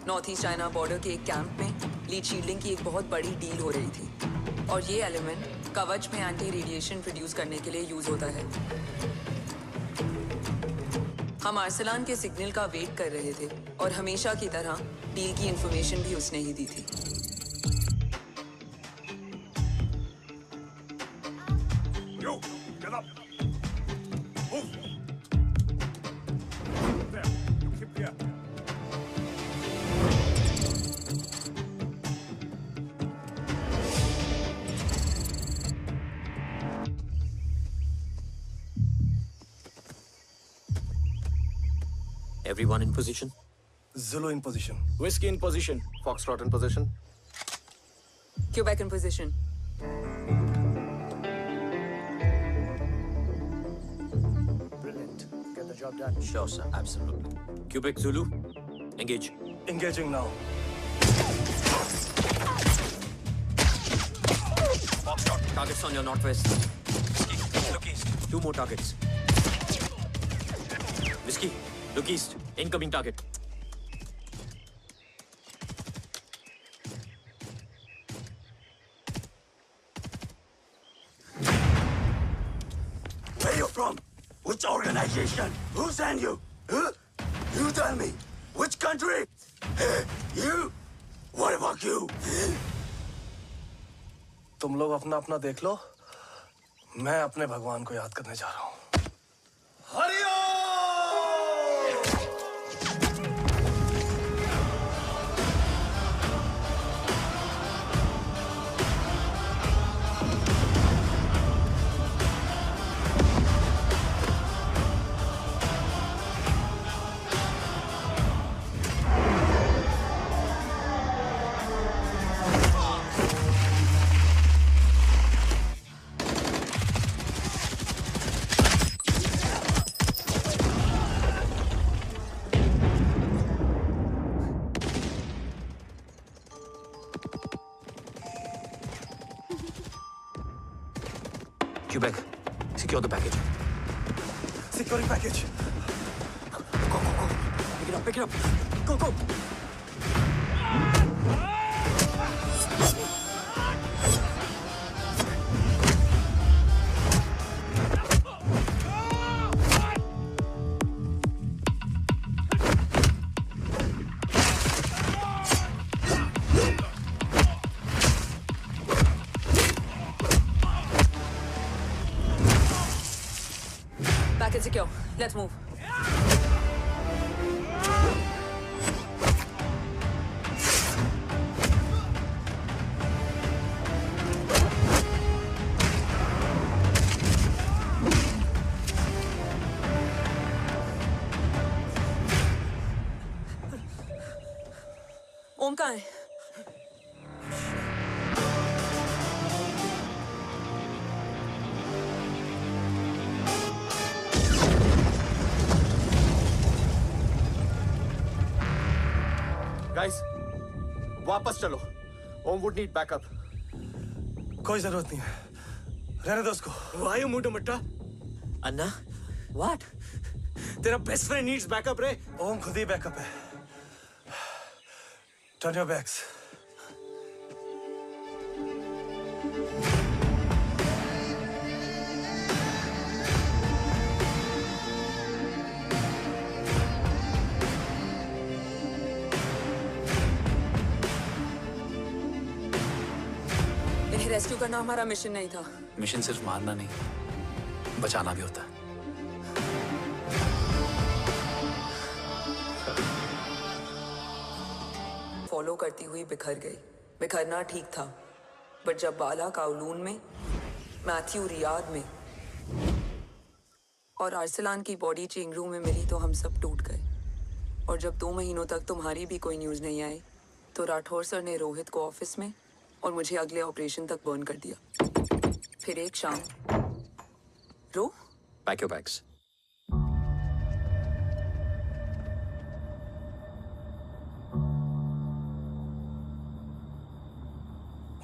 नॉर्थ ईस्ट चाइना बॉर्डर के एक कैंप में लीड शील्डिंग की एक बहुत बड़ी डील हो रही थी, और ये एलिमेंट कवच में एंटी रेडिएशन प्रोड्यूस करने के लिए यूज होता है। हम अरसलान के सिग्नल का वेट कर रहे थे, और हमेशा की तरह डील की इंफॉर्मेशन भी उसने ही दी थी। Yo, get up. Move. There. You keep here. Everyone in position? Zulu in position. Whiskey in position. Foxtrot in position. Quebec in position. Brilliant. Get the job done. Sure, sir. Absolutely. Quebec Zulu, engage. Engaging now. Foxtrot, targets on your northwest. Whiskey, look east. 2 more targets. Whiskey, look east. Incoming target. Where you from? Which organization? Who sent you? Huh? You tell me. Which country? Hey, you? What about you? तुम लोग अपना अपना देख लो, मैं अपने भगवान को याद करने जा रहा हूँ। Quebec, secure the package. Securing package. Go. Pick it up. Go. Package secure. Let's move. ओम कहाँ है? वापस चलो। ओम वुड नीड बैकअप। कोई जरूरत नहीं है, रहने दो उसको। Why you moved Matta? Anna, what? तेरा बेस्ट फ्रेंड नीड्स बैकअप रे। ओम खुद ही बैकअप है। Turn your backs. इन्हें रेस्क्यू करना हमारा मिशन नहीं था। मिशन सिर्फ मारना नहीं, बचाना भी होता है। फॉलो करती हुई बिखर गई। बिखरना ठीक था, बट जब बाला काउलून में, मैथ्यू रियाद में और अरसलान की बॉडी चेंज रूम में मिली तो हम सब टूट गए। और जब 2 महीनों तक तुम्हारी भी कोई न्यूज़ नहीं आई तो राठौर सर ने रोहित को ऑफिस में और मुझे अगले ऑपरेशन तक बर्न कर दिया। फिर एक शाम रो पैक योर बैग्स।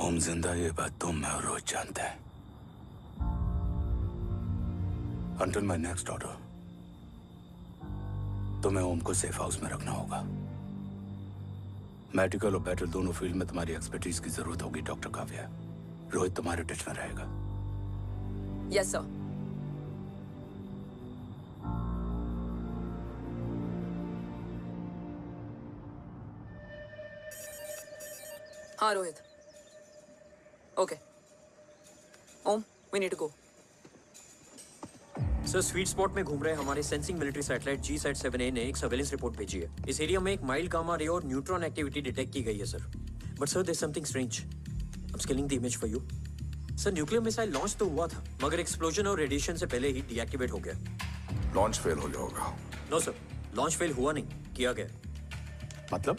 ओम जिंदा, ये बात तुम मैं और रोहित जानते हैं। Until my next order, तुम्हें ओम को सेफ हाउस में रखना होगा। मेडिकल और बैटल दोनों फील्ड में तुम्हारी एक्सपर्टीज की जरूरत होगी डॉक्टर काव्या। रोहित तुम्हारे टच में रहेगा। Yes sir. हाँ Rohit. Okay Om, we need to go. Sir, sweet spot में घूम रहे हमारे सेंसिंग मिलिट्री सैटेलाइट G-7A ने एक सर्वेलेंस रिपोर्ट भेजी है। इस एरिया में एक माइल्ड गामा रे और न्यूट्रॉन एक्टिविटी डिटेक्ट की गई है sir. But sir, there is something strange. I am scaling the image for you. Sir, nuclear missile launch तो हुआ था, मगर एक्सप्लोजन और रेडिएशन से पहले ही डीएक्टिवेट हो गया। लॉन्च फेल हो गया होगा। नो सर, लॉन्च फेल हुआ नहीं, किया गया। मतलब?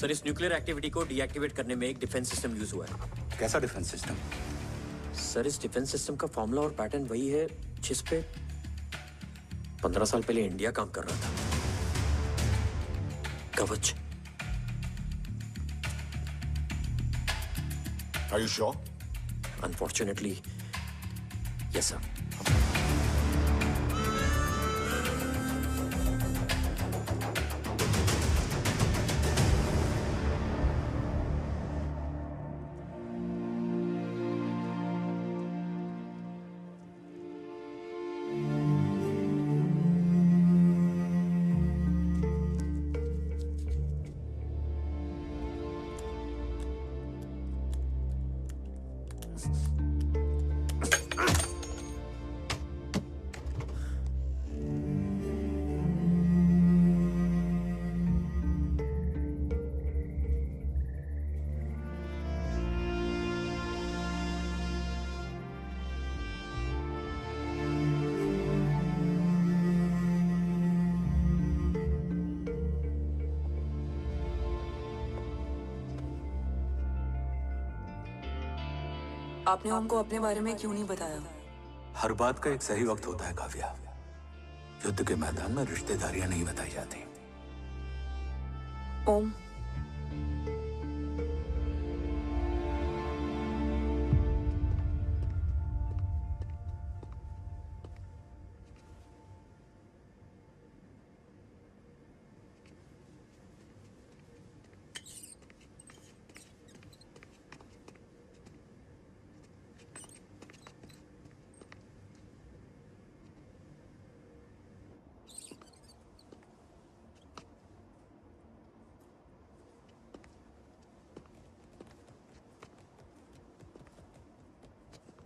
सर, इस न्यूक्लियर एक्टिविटी को डीएक्टिवेट करने में एक डिफेंस सिस्टम यूज हुआ है। कैसा डिफेंस सिस्टम? सर, इस डिफेंस सिस्टम का फॉर्मूला और पैटर्न वही है जिस पे 15 साल पहले इंडिया काम कर रहा था। कवच। Are you sure? Unfortunately, yes, sir. आपने ओम को अपने बारे में क्यों नहीं बताया? हर बात का एक सही वक्त होता है काव्या। युद्ध के मैदान में रिश्तेदारियां नहीं बताई जाती। ओम,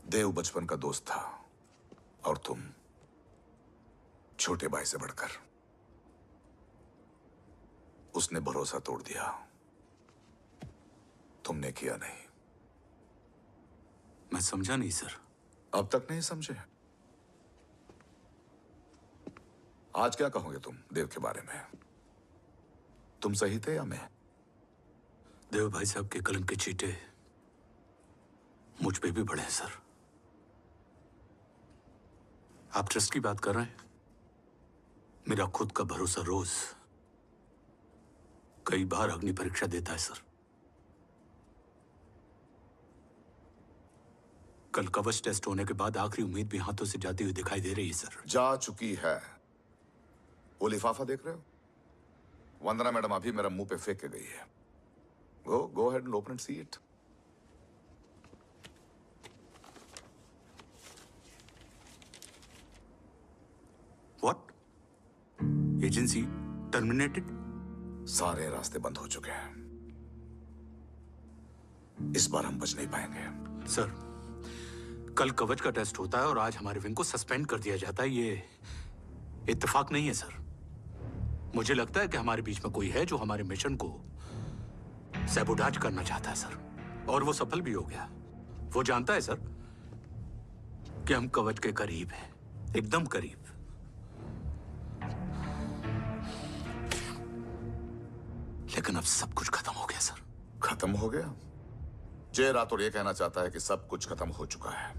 देव बचपन का दोस्त था और तुम छोटे भाई से बढ़कर। उसने भरोसा तोड़ दिया, तुमने किया नहीं। मैं समझा नहीं सर। अब तक नहीं समझे? आज क्या कहोगे तुम देव के बारे में? तुम सही थे या मैं? देव भाई साहब के कलंक के चीटे मुझ पे भी पड़े हैं सर। आप ट्रस्ट की बात कर रहे हैं? मेरा खुद का भरोसा रोज कई बार अग्नि परीक्षा देता है सर। कल कवच टेस्ट होने के बाद आखिरी उम्मीद भी हाथों से जाती हुई दिखाई दे रही है सर। जा चुकी है। वो लिफाफा देख रहे हो? वंदना मैडम अभी मेरा मुंह पे फेंक के गई है। Go ahead and open and see it. What? Agency terminated? सारे रास्ते बंद हो चुके हैं। इस बार हम बच नहीं पाएंगे। सर, कल कवच का टेस्ट होता है और आज हमारे विंग को सस्पेंड कर दिया जाता है। ये इत्तेफाक नहीं है सर। मुझे लगता है कि हमारे बीच में कोई है जो हमारे मिशन को सैबोटाज करना चाहता है सर, और वो सफल भी हो गया। वो जानता है सर कि हम कवच के करीब हैं, एकदम करीब। लेकिन अब सब कुछ खत्म हो गया सर। खत्म हो गया? जय राठौर ये कहना चाहता है कि सब कुछ खत्म हो चुका है।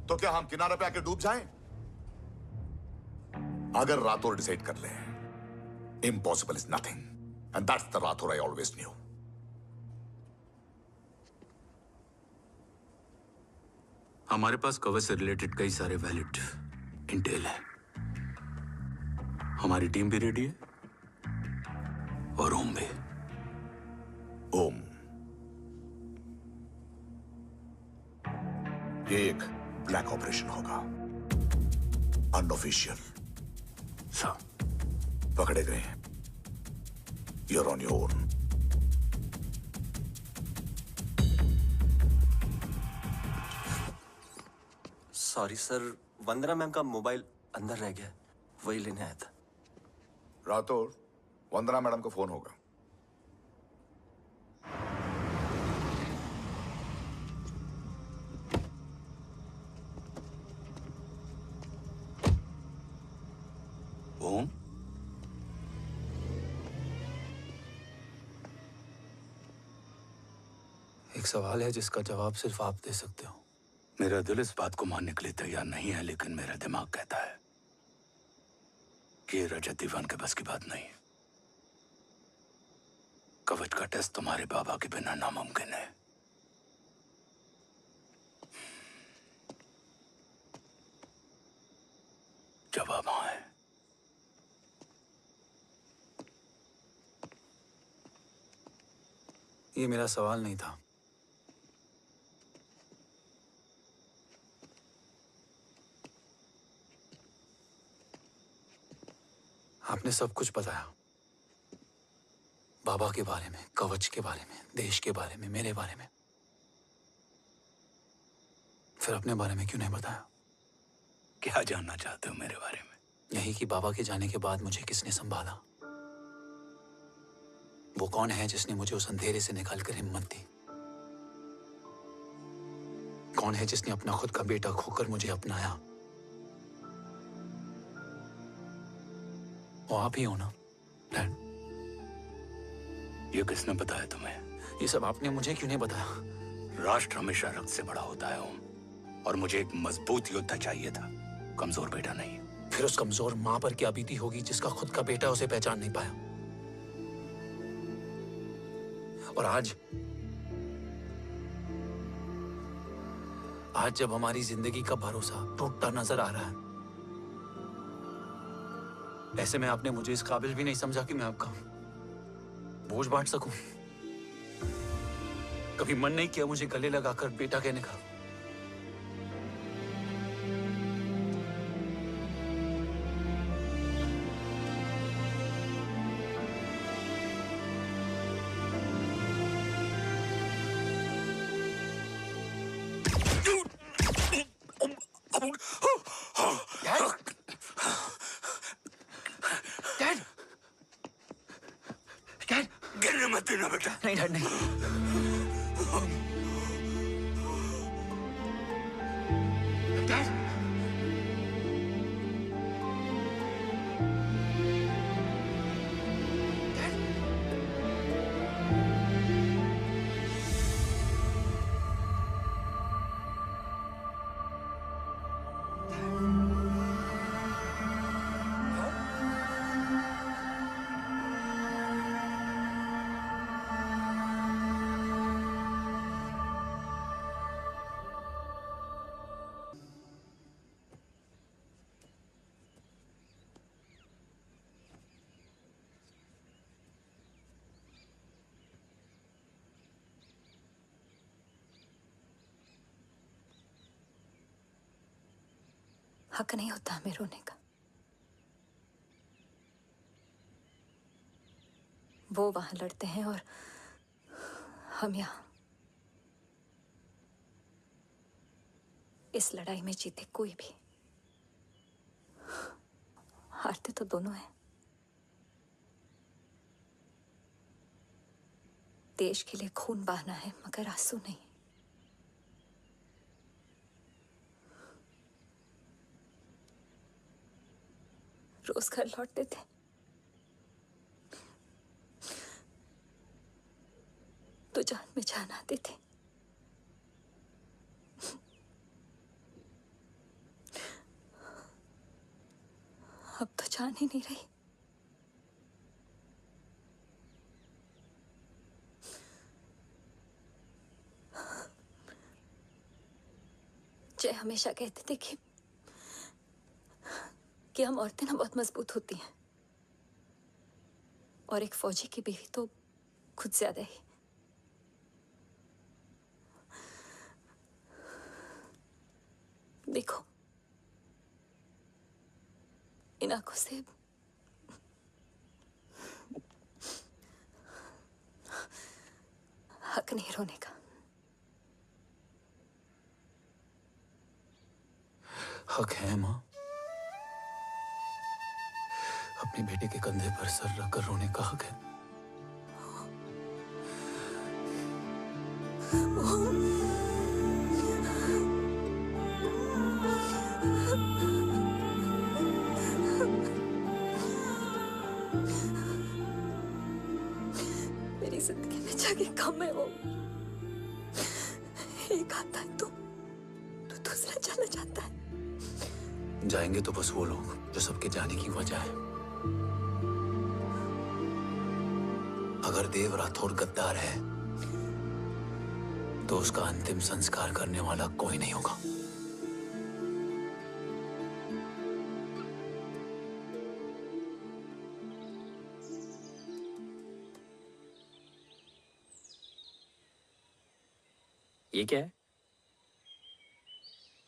तो क्या हम किनारे पे आके डूब जाएं? अगर राठौर डिसाइड कर ले, impossible is nothing, and that's the Rathore I always new. हमारे पास कवच से रिलेटेड कई सारे वैलिड इंटेल है। हमारी टीम भी रेडी है और ओम भी। ओम, ये एक ब्लैक ऑपरेशन होगा, अनऑफिशियल। सर, पकड़े गए हैं। You're on your own. Sorry sir, Vandana ma'am का मोबाइल अंदर रह गया, वही लेने आया था। राठौर, वंदना मैडम को फोन होगा। ओम, एक सवाल है जिसका जवाब सिर्फ आप दे सकते हो। मेरा दिल इस बात को मानने के लिए तैयार नहीं है, लेकिन मेरा दिमाग कहता है कि रजत दीवान के बस की बात नहीं। कवच का टेस्ट तुम्हारे बाबा के बिना नामुमकिन है। जवाब हाँ है। ये मेरा सवाल नहीं था। आपने सब कुछ बताया, बाबा के बारे में, कवच के बारे में, देश के बारे में, मेरे बारे में। फिर अपने बारे में क्यों नहीं बताया? क्या जानना चाहते हो मेरे बारे में? यही कि बाबा के जाने के बाद मुझे किसने संभाला? वो कौन है जिसने मुझे उस अंधेरे से निकालकर हिम्मत दी? कौन है जिसने अपना खुद का बेटा खोकर मुझे अपनाया? वो आप ही हो ना डैड? ये किसने बताया तुम्हें? ये सब आपने मुझे क्यों नहीं बताया? राष्ट्र हमेशा रक्त से बड़ा होता है ओम, और मुझे एक मजबूत योद्धा चाहिए था, कमजोर बेटा नहीं। फिर उस कमजोर मां पर क्या बीती होगी जिसका खुद का बेटा उसे पहचान नहीं पाया? और आज जब हमारी जिंदगी का भरोसा टूटता नजर आ रहा है, ऐसे में आपने मुझे इस काबिल भी नहीं समझा कि मैं आपका बोझ बांट सकूं। कभी मन नहीं किया मुझे गले लगाकर बेटा कहने का? गिरने मत देना बेटा। नहीं डैड, नहीं। हक नहीं होता हमें रोने का। वो वहां लड़ते हैं और हम यहाँ। इस लड़ाई में जीते कोई भी, हारते तो दोनों हैं। देश के लिए खून बहाना है मगर आंसू नहीं। रोज घर लौटते थे, तो जान में जान आती थी। अब तो जान ही नहीं रही। जय हमेशा कहते थे कि हम औरतें ना बहुत मजबूत होती हैं, और एक फौजी की बीवी तो खुद ज्यादा ही। देखो, इन आंखों से हक नहीं रोने का। हक है माँ, अपने बेटे के कंधे पर सर रखकर रोने का हक है। मेरी जिंदगी में जगह कम है। वो एक आता है तो दूसरा चला जाता है। जाएंगे तो बस वो लोग जो सबके जाने की वजह है। अगर देव राठौर गद्दार है तो उसका अंतिम संस्कार करने वाला कोई नहीं होगा। ये क्या है?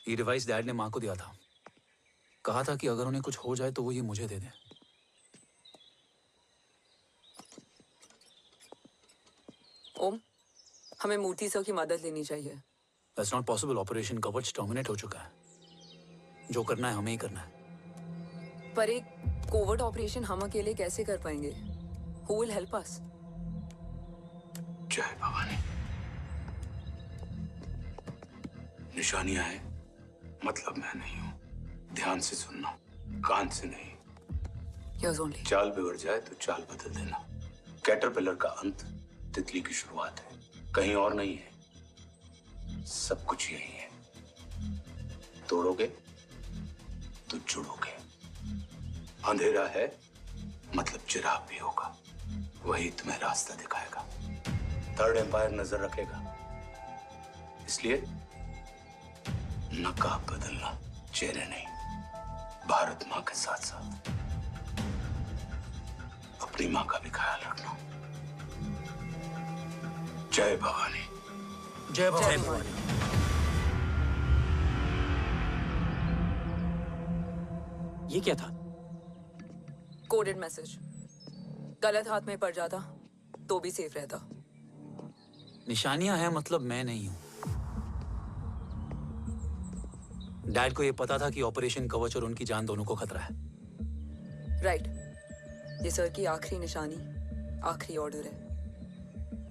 ये डिवाइस डैड ने माँ को दिया था। कहा था कि अगर उन्हें कुछ हो जाए तो वो ये मुझे दे दें। ओम, हमें मूर्ति सर की मदद लेनी चाहिए। That's not possible. ऑपरेशन कवच टर्मिनेट हो चुका है। जो करना है हमें ही करना है। पर एक कोवर्ट ऑपरेशन हम अकेले कैसे कर पाएंगे? Who will help us? जय भवानी। निशानियां है, मतलब मैं नहीं हूं। ध्यान से सुनना, कान से नहीं। Yours only. चाल बिगड़ जाए तो चाल बदल देना। कैटरपिलर का अंत तितली की शुरुआत है, कहीं और नहीं है। सब कुछ यही है। तोड़ोगे तो जुड़ोगे। अंधेरा है मतलब चिराग भी होगा, वही तुम्हें रास्ता दिखाएगा। थर्ड एम्पायर नजर रखेगा, इसलिए नकाब बदलना, चेहरे नहीं। भारत माँ के साथ साथ अपनी माँ का भी ख्याल रखना। जय भवानी। जय भवानी। ये क्या था? Coded message. गलत हाथ में पड़ जाता तो भी सेफ रहता। निशानियां हैं मतलब मैं नहीं हूं। डैड को ये पता था कि ऑपरेशन कवच और उनकी जान दोनों को खतरा है। राइट। ये सर की आखिरी निशानी, आखिरी ऑर्डर है।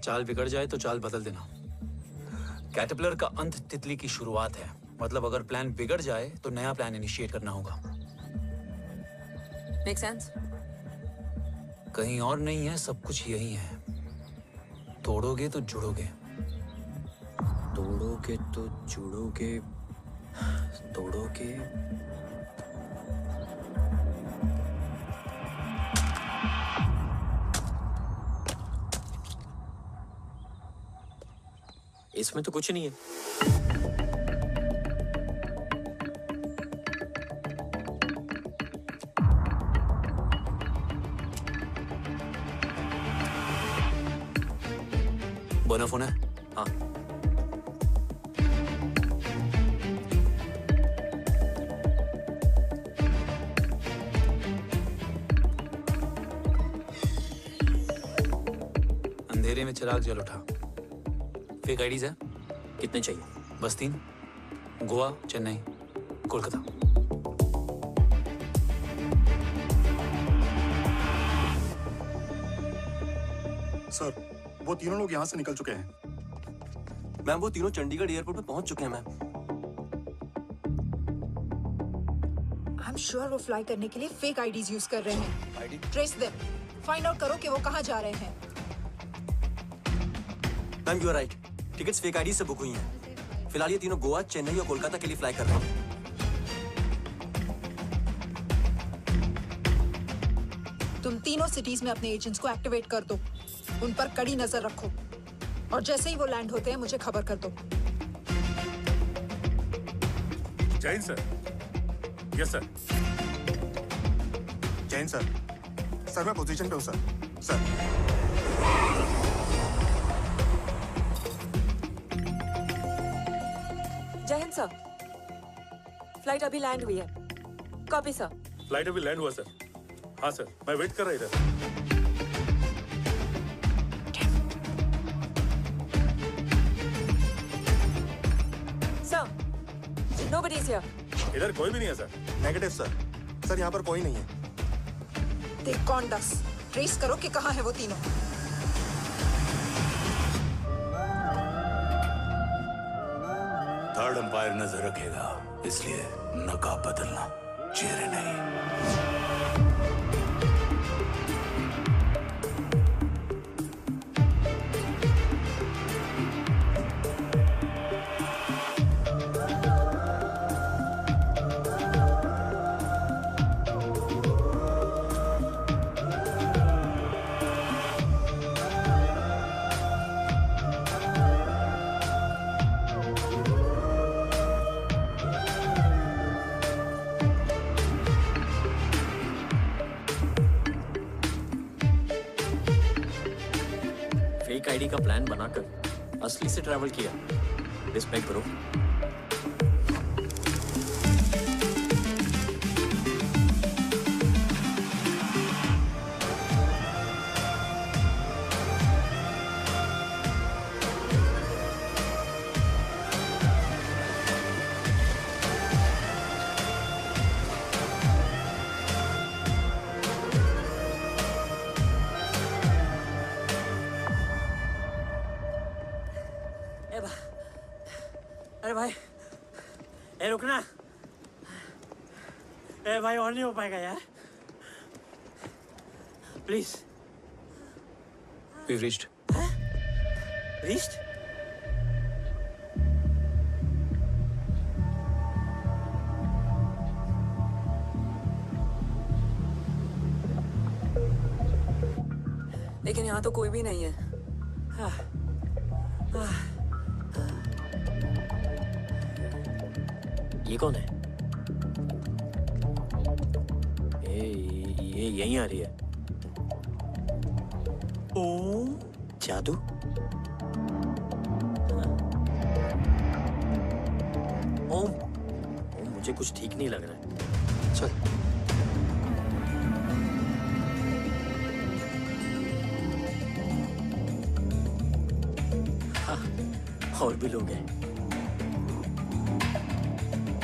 चाल बिगड़ जाए तो चाल बदल देना। कैटरपिलर का अंत तितली की शुरुआत है, मतलब अगर प्लान बिगड़ जाए तो नया प्लान इनिशिएट करना होगा। Make sense? कहीं और नहीं है, सब कुछ यही है। तोड़ोगे तो जुड़ोगे। तोड़ोगे तो जुड़ोगे। तोड़ोगे। इसमें तो कुछ नहीं है। बना फोन है? हाँ। चिराग जल उठा। फेक आईडीज है? कितने चाहिए? बस 3। गोवा, चेन्नई, कोलकाता। सर, वो तीनों लोग यहाँ से निकल चुके हैं। मैम, वो तीनों चंडीगढ़ एयरपोर्ट पे पहुंच चुके हैं मैम। आई एम श्योर वो फ्लाई करने के लिए फेक आईडीज यूज कर रहे हैं। ट्रेस देम, फाइंड आउट करो कि वो कहाँ जा रहे हैं। Ma'am, you are right. Tickets fake ID से बुक हुई हैं। फिलहाल ये तीनों गोवा, चेन्नई और कोलकाता के लिए फ्लाई कर रहे हैं। तुम तीनों सिटीज में अपने एजेंट्स को एक्टिवेट कर दो। उन पर कड़ी नजर रखो और जैसे ही वो लैंड होते हैं मुझे खबर कर दो। Jain sir. Yes sir. Jain sir. Sir मैं पोजीशन पे हूँ सर। सर। जय हिंद सर। फ्लाइट अभी लैंड हुई है। Copy sir. फ्लाइट अभी लैंड हुआ सर। हाँ सर, मैं वेट कर रहा इधर। Nobody is here. इधर कोई भी नहीं है सर। Negative sir. सर यहाँ पर कोई नहीं है। देख कौन 10 ट्रेस करो कि कहाँ है वो तीनों। थर्ड अंपायर नजर रखेगा, इसलिए नकाब बदलना, चेहरे नहीं। फेक आईडी का प्लान बनाकर असली से ट्रैवल किया। Respect bro. अरे भाई, ए रुकना। ए भाई, और नहीं हो पाएगा यार। प्लीज। We've reached. Reached? लेकिन यहाँ तो कोई भी नहीं है। ये कौन है? ये यहीं आ रही है। ओम जादू। ओम मुझे कुछ ठीक नहीं लग रहा है। चल। हाँ, और भी लोग हैं।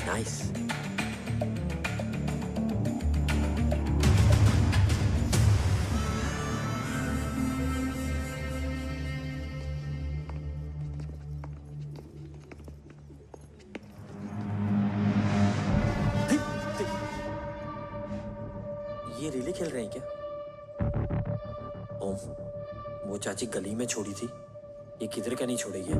नाइस। ये रिले खेल रहे हैं क्या? ओम, वो चाची गली में छोड़ी थी, ये किधर का नहीं छोड़ेगी।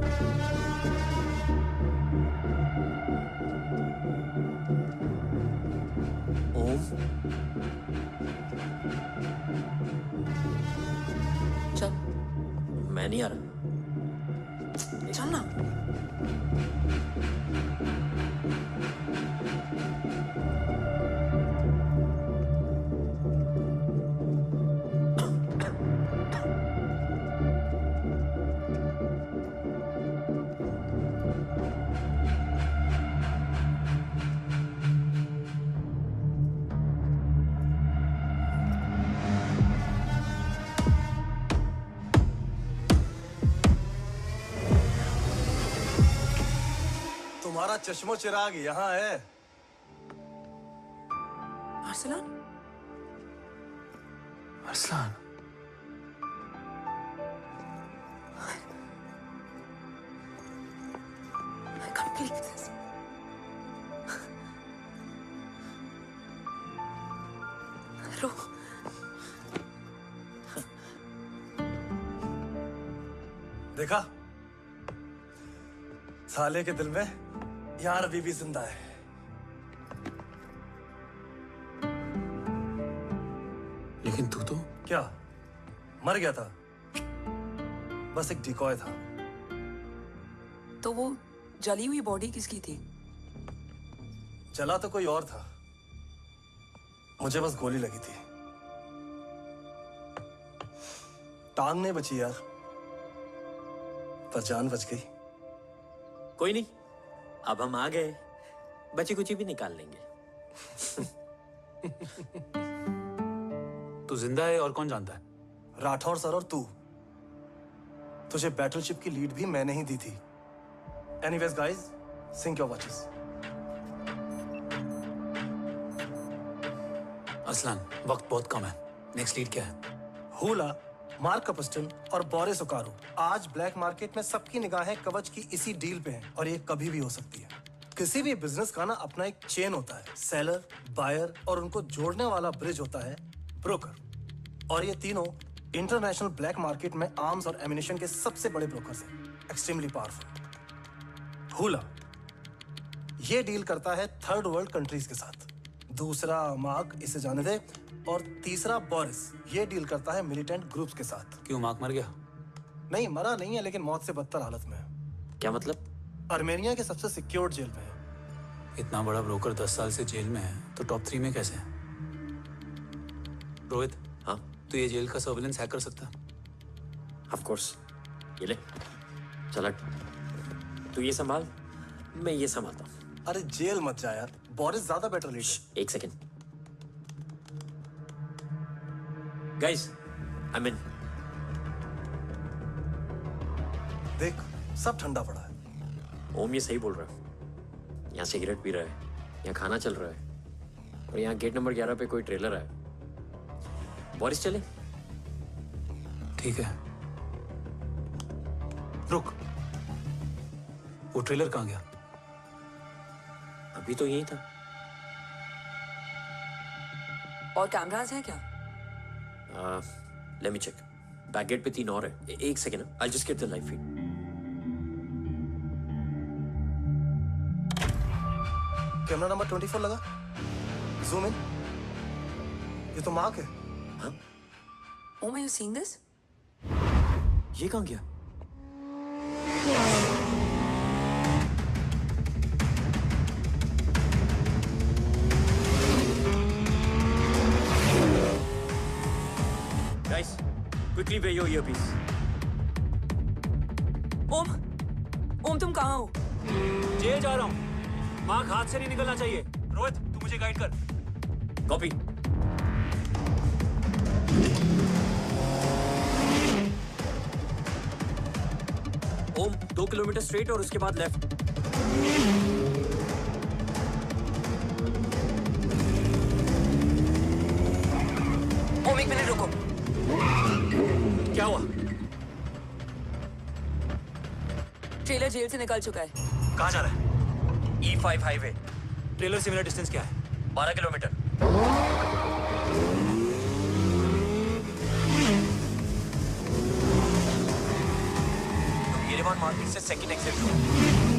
चल। मैं नहीं आ रहा। चल ना। तुम्हारा चश्मो चिराग यहाँ है। Arsalan? Arsalan? I can't believe this. रो। देखा? साले के दिल में यार अभी भी जिंदा है। लेकिन तू तो क्या मर गया था? बस एक डिकॉय था। तो वो जली हुई बॉडी किसकी थी? चला तो कोई और था, मुझे बस गोली लगी थी। टांग नहीं बची यार, पर जान बच गई। कोई नहीं, अब हम आ गए, बची कुची भी निकाल लेंगे। तू जिंदा है और कौन जानता है? राठौर सर और तू। तुझे बैटलशिप की लीड भी मैंने ही दी थी। Anyways guys, sync your watches. Arsalan, वक्त बहुत कम है। नेक्स्ट लीड क्या है? हुला, मार्क कपस्टन और बोरिस ओकारो। आज ब्लैक मार्केट में सबकी निगाहें कवच की इसी डील पे हैं और ये कभी भी हो सकती है। किसी भी बिजनेस का ना अपना एक चेन होता है, सेलर, बायर और उनको जोड़ने वाला ब्रिज होता है ब्रोकर। और ये तीनों इंटरनेशनल ब्लैक मार्केट में आर्म्स और एमिनेशन के सबसे बड़े ब्रोकर्स हैं, एक्सट्रीमली पावरफुल। हुला ये डील करता है थर्ड वर्ल्ड कंट्रीज के साथ। दूसरा मार्क, इसे जाने दे। और तीसरा बोरिस, ये डील करता है मिलिटेंट ग्रुप्स के साथ। क्यों, मार्क मर गया? नहीं, मरा नहीं है, लेकिन मौत से बदतर हालत में है। क्या मतलब? आर्मेनिया के सबसे सिक्योर्ड जेल में है। इतना बड़ा ब्रोकर 10 साल से जेल में है, तो टॉप 3 में कैसे है? रोहित, हाँ? तो ये जेल का सर्विलेंस हैक कर सकता है? Of course. ये ले, चला, तू ये संभाल, मैं ये संभालता हूँ। अरे जेल मत जा यार, बोरिस ज्यादा बेटर लीडर। एक सेकेंड गाइस, आई मीन देख, सब ठंडा पड़ा है। ओम ये सही बोल रहा है। यहाँ सिगरेट पी रहा है, यहाँ खाना चल रहा है, और यहाँ गेट नंबर 11 पे कोई ट्रेलर है। बोरिस चले? ठीक है, रुक, वो ट्रेलर कहाँ गया? अभी तो यही था। और कैमरास हैं क्या? Let me check. Back gate पे 3 और है। एक second, I just get the live feed. Camera number 24 लगा, जूम इन। ये तो मार्क है। हाँ? Oh, are you seeing this? ये कहाँ गया? Guys, quickly wear your earpiece. ओम, तुम कहाँ हो? जेल जा रहा हूँ। मार्क हाथ से नहीं निकलना चाहिए। रोहित, तू मुझे गाइड कर। कॉपी। ओम, 2 किलोमीटर स्ट्रेट और उसके बाद लेफ्ट। ओम, 1 मिनट रुको। क्या हुआ? ट्रेलर जेल से निकल चुका है। कहाँ जा रहा है? E5 highway. ट्रेलर से मेरा डिस्टेंस क्या है? 12 किलोमीटर। येरेवान मार्केट से सेकंड एग्जिट लो।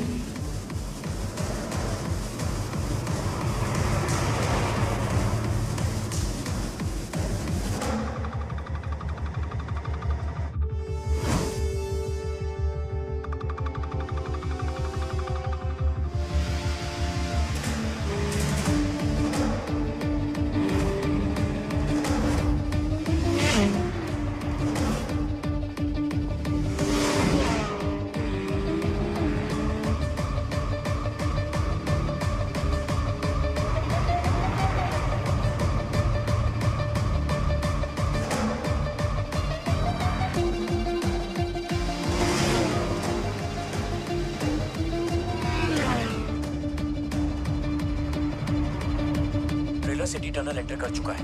सिटी टनल एंटर कर चुका है।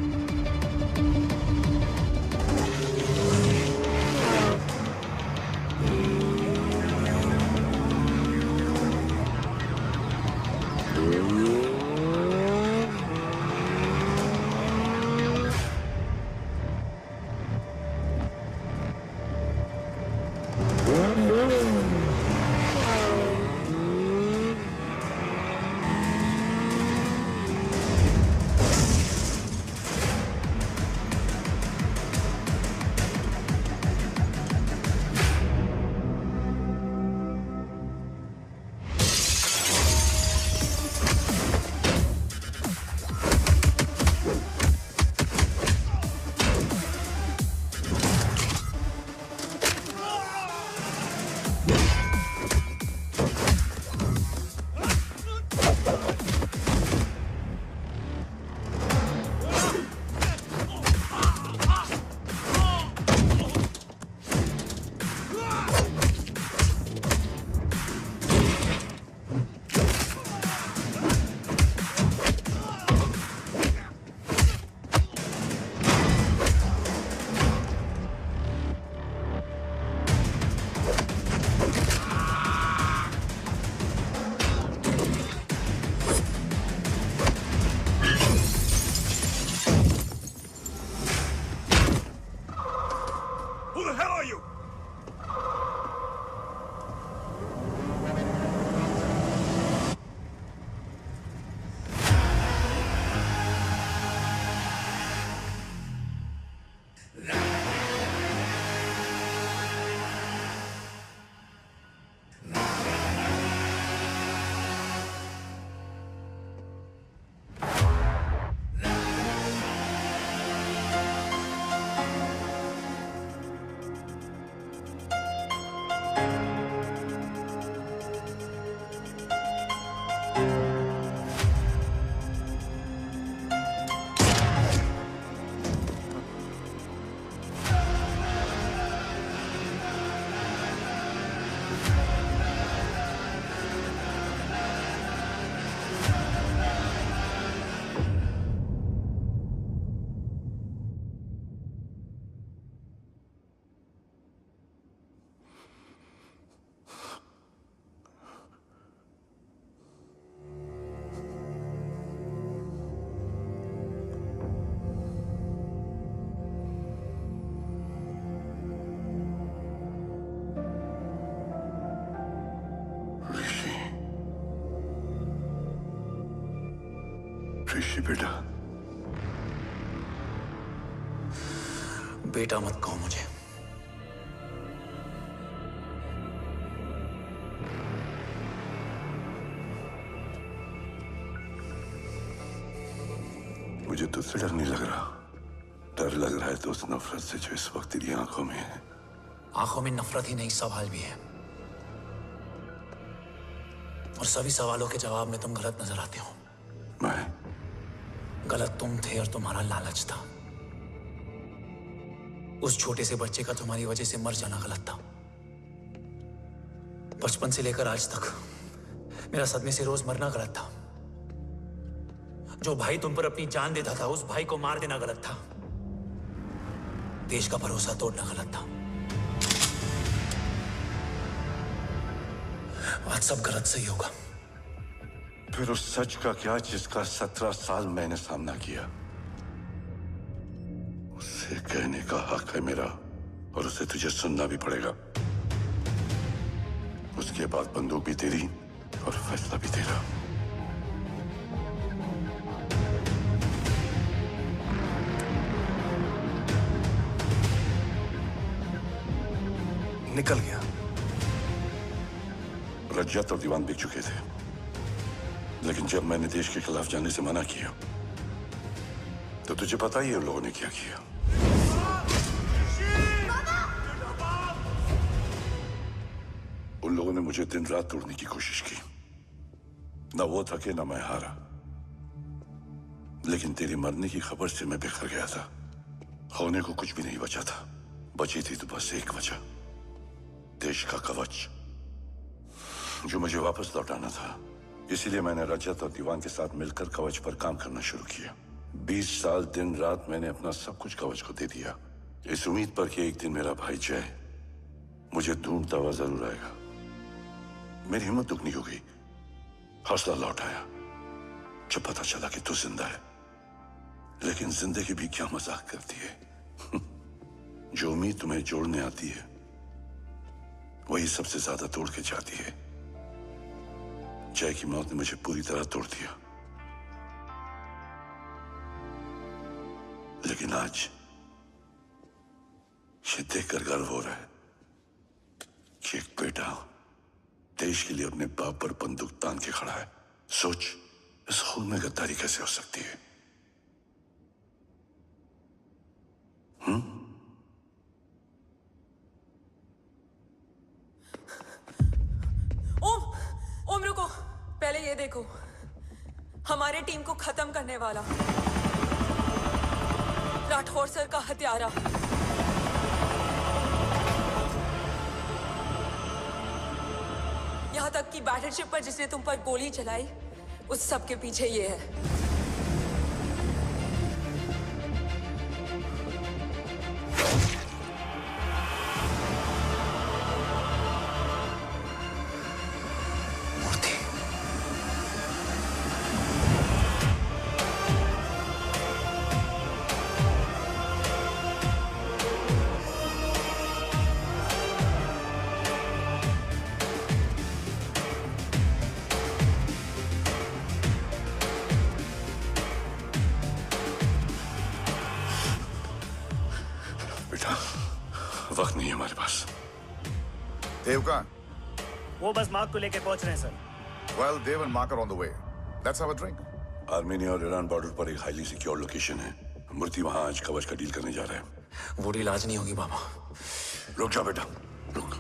ऋषि बेटा, बेटा मत कहो मुझे। मुझे तुझसे डर नहीं लग रहा, डर लग रहा है तो उस नफरत से जो इस वक्त तेरी आंखों में है। आंखों में नफरत ही नहीं, सवाल भी है, और सभी सवालों के जवाब में तुम गलत नजर आते हो। मैं गलत तुम थे और तुम्हारा लालच था। उस छोटे से बच्चे का तुम्हारी वजह से मर जाना गलत था। बचपन से लेकर आज तक मेरा सदमे से रोज मरना गलत था। जो भाई तुम पर अपनी जान देता था, उस भाई को मार देना गलत था। देश का भरोसा तोड़ना गलत था। आज सब गलत सही होगा। फिर उस सच का क्या जिसका 17 साल मैंने सामना किया? उसे कहने का हक है मेरा, और उसे तुझे सुनना भी पड़ेगा। उसके बाद बंदूक भी तेरी और फैसला भी तेरा। निकल गया। रज्जत और दीवान बिक चुके थे, लेकिन जब मैंने देश के खिलाफ जाने से मना किया तो तुझे पता ही है उन लोगों ने क्या किया। उन लोगों ने मुझे दिन रात तोड़ने की कोशिश की। ना वो थके ना मैं हारा, लेकिन तेरे मरने की खबर से मैं बिखर गया था। होने को कुछ भी नहीं बचा था। बची थी तो बस एक वजह, देश का कवच, जो मुझे वापस लौटाना था। इसीलिए मैंने रजत और दीवान के साथ मिलकर कवच पर काम करना शुरू किया। 20 साल दिन रात मैंने अपना सब कुछ कवच को दे दिया, इस उम्मीद पर कि एक दिन मेरा भाई जय मुझे ढूंढता हुआ जरूर आएगा। मेरी हिम्मत दुगनी हो गई, हौसला लौट आया जब पता चला कि तू जिंदा है। लेकिन जिंदगी भी क्या मजाक करती है। जो उम्मीद तुम्हें जोड़ने आती है वही सबसे ज्यादा तोड़ के जाती है। जय की मौत ने मुझे पूरी तरह तोड़ दिया, लेकिन आज ये देखकर गर्व हो रहा है कि एक बेटा देश के लिए अपने बाप पर बंदूक तान के खड़ा है। सोच, इस खून में गद्दारी कैसे हो सकती है? ओम रुको, पहले ये देखो, हमारे टीम को खत्म करने वाला राठौर सर का हत्यारा। यहां तक कि बैटलशिप पर जिसने तुम पर गोली चलाई, उस सब के पीछे ये है। वक्त नहीं है हमारे पास। देव कहाँ? वो बस मार्क को लेके पहुंच रहे हैं sir. Well, Dev and Mark are on the way. Let's have a drink. Armenia और ईरान बॉर्डर पर एक हाईली सिक्योर लोकेशन है। मूर्ति वहां आज कवच का डील करने जा रहा है। वो डील आज नहीं होगी बाबा। रुक जा बेटा, रुक।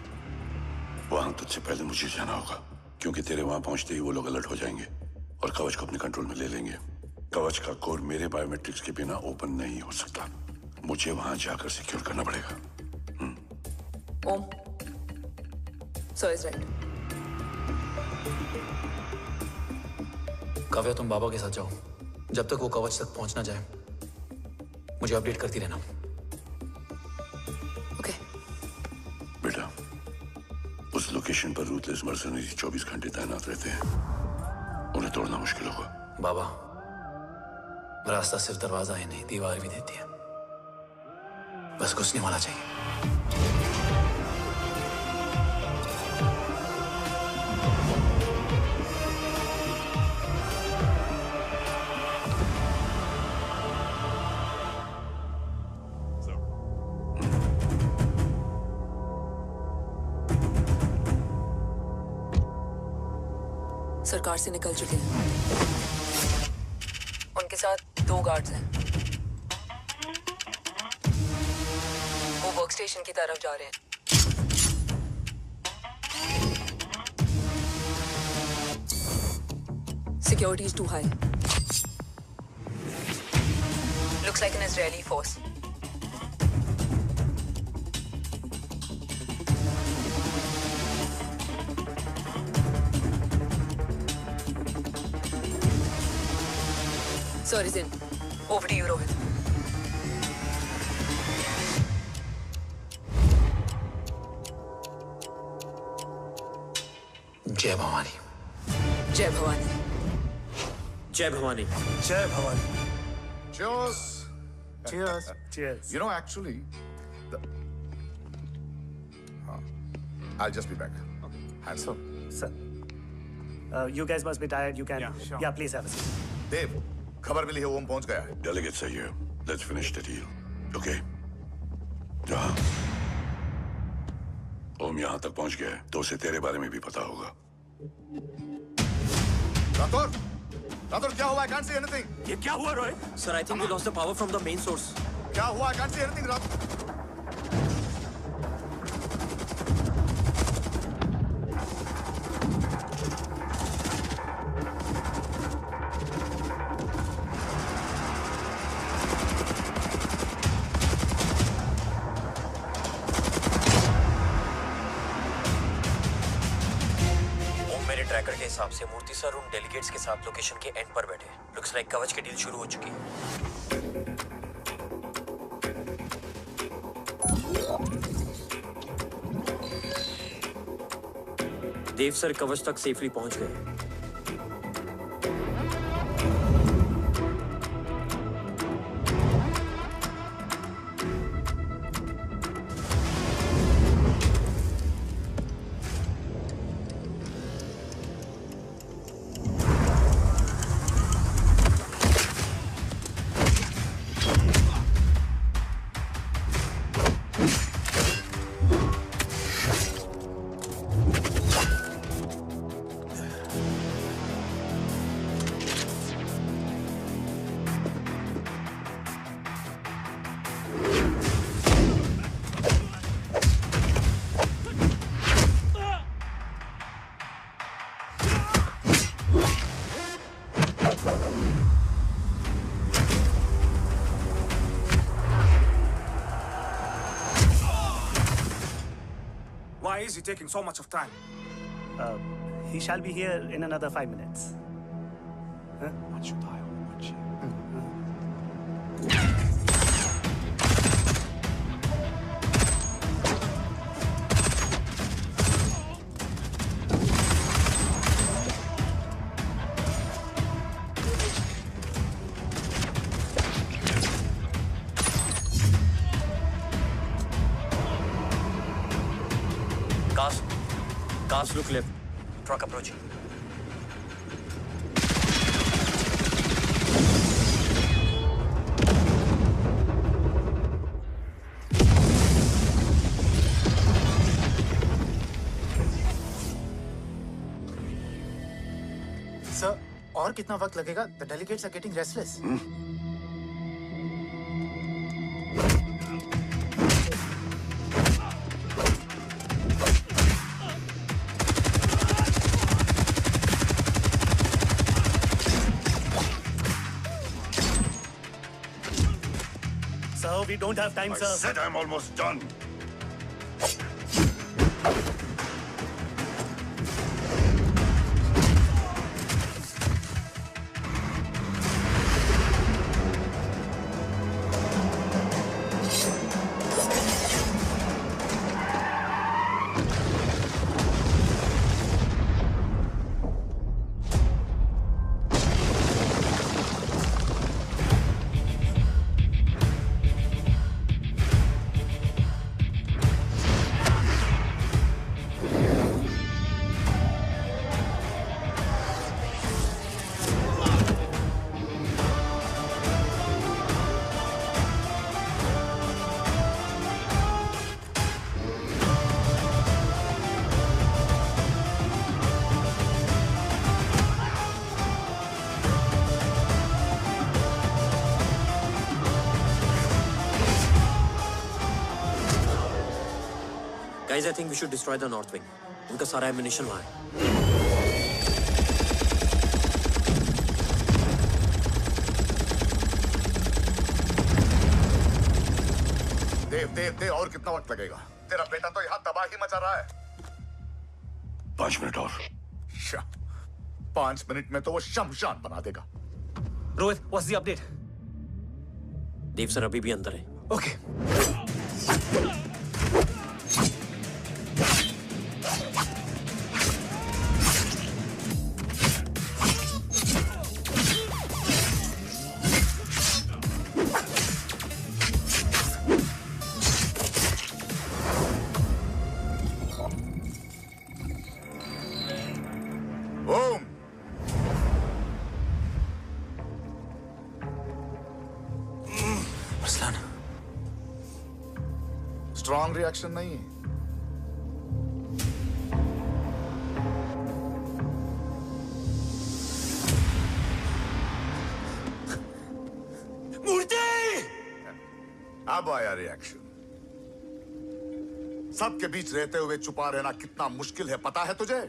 वहां तुझसे पहले मुझे जाना होगा, क्योंकि तेरे वहां पहुंचते ही वो लोग अलर्ट हो जाएंगे और कवच को अपने कंट्रोल में ले लेंगे। कवच का कोड मेरे बायोमेट्रिक्स के बिना ओपन नहीं हो सकता। मुझे वहां जाकर सिक्योर करना पड़ेगा। ओम, सो इज राइट। काव्या, तुम बाबा के साथ जाओ। जब तक वो कवच तक पहुंच ना जाए मुझे अपडेट करती रहना। ओके। बेटा, उस लोकेशन पर रूथलेस मर्सनरी 24 घंटे तैनात रहते हैं। उन्हें तोड़ना मुश्किल होगा। बाबा, रास्ता सिर्फ दरवाजा ही नहीं, दीवार भी देती है। बस घुसने वाला चाहिए। सरकार से निकल चुके हैं। उनके साथ 2 गार्ड्स हैं। वो वर्क स्टेशन की तरफ जा रहे हैं। Security is too high. Looks like an Israeli force. Sir is in. Over to you, Rohit. जय भवानी। जय भवानी। जय भवानी। जय Bhavani. Cheers. Cheers. Cheers. You know, actually, I'll just be back. Hands So, sir, you guys must be tired. You can, yeah, please have a seat. Dev, खबर मिली है ओम पहुंच गया है। Delegate सही है। Let's finish the deal. Okay? जहाँ ओम यहाँ तक पहुंच गया है तो उसे तेरे बारे में भी पता होगा। राठौर, राठौर क्या हुआ? I can't see anything. ये क्या हुआ Rohit? Sir, I think we lost the power from the main source. क्या हुआ? I can't see anything, Rathore. मेरे ट्रैकर के हिसाब से मूर्ति सर उन डेलीगेट्स के साथ लोकेशन के एंड पर बैठे। लुक्स लाइक कवच की डील शुरू हो चुकी है। देव सर कवच तक सेफली पहुंच गए। Why is he taking so much of time? He shall be here in another 5 minutes. Huh? What should I watch? Cars look left. Truck approaching. Sir, और कितना वक्त लगेगा? The delegates are getting restless. Sir, we don't have time, sir. I said I'm almost done. Guys, I think we should destroy the north wing. उनका सारा ammunition वहाँ है। देव और कितना वक्त लगेगा? तेरा बेटा तो यहाँ तबाही मचा रहा है। 5 मिनट और। 5 मिनट में तो वो शमशान बना देगा। Rohit, what's the update? Dev sir अभी भी अंदर है। Okay. स्ट्रॉन्ग रिएक्शन नहीं। मूर्ति! अब आया रिएक्शन। सबके बीच रहते हुए छुपा रहना कितना मुश्किल है पता है तुझे?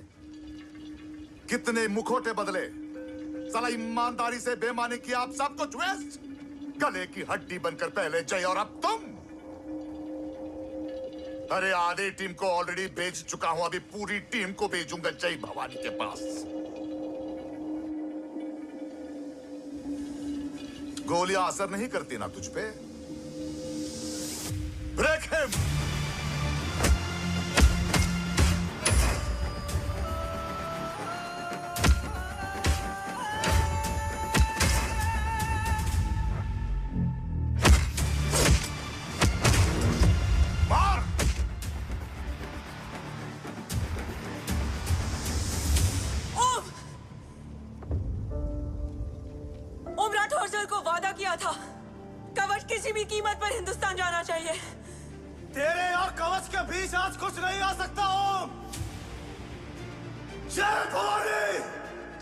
कितने मुखौटे बदले, साला ईमानदारी से बेमानी किया, आप सब कुछ वेस्ट। गले की हड्डी बनकर पहले जय और अब तुम। अरे आधे टीम को ऑलरेडी भेज चुका हूं, अभी पूरी टीम को भेजूंगा जय भवानी के पास। गोलियां असर नहीं करती ना तुझ पे? Break him! को वादा किया था, कवच किसी भी कीमत पर हिंदुस्तान जाना चाहिए। तेरे और कवच के बीच आज कुछ नहीं आ सकता। ओम, जय भवानी!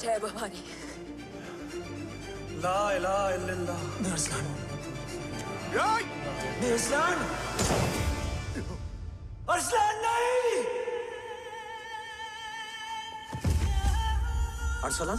जय भवानी। ला इलाहा इल्लल्लाह। अरसलान, अरसलान, अरसलान नहीं। Arsalan,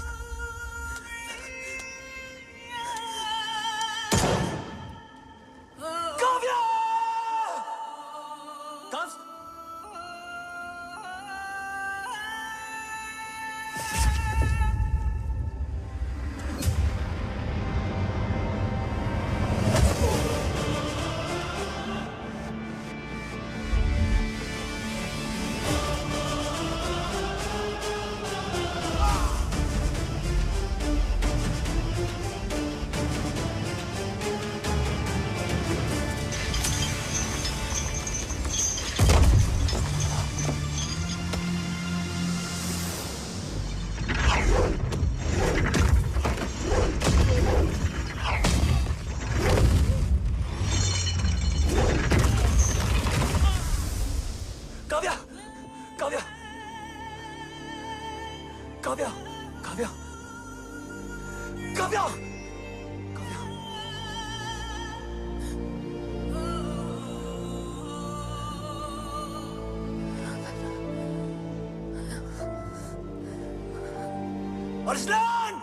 Arsalan!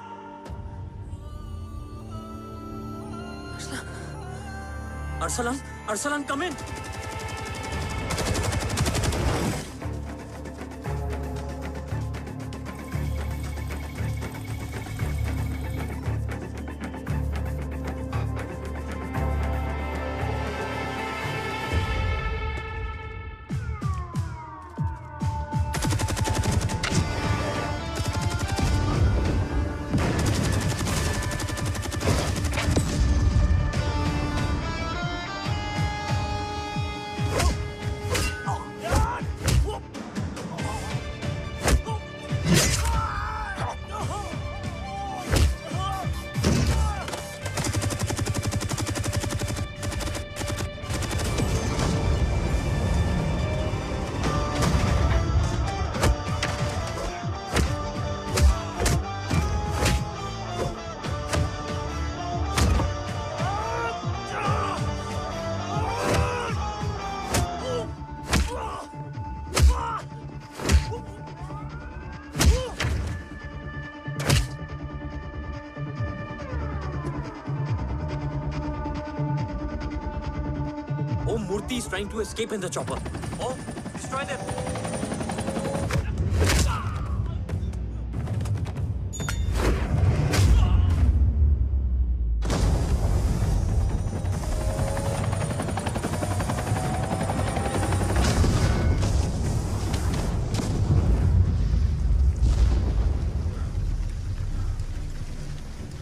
Arsalan, Arsalan, come in. Murthy is trying to escape in the chopper. Oh, destroy them!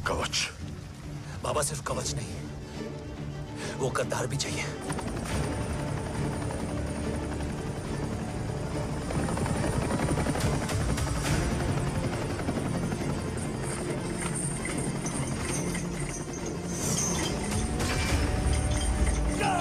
कवच। बाबा सिर्फ कवच नहीं, वो गद्दार भी चाहिए। Go!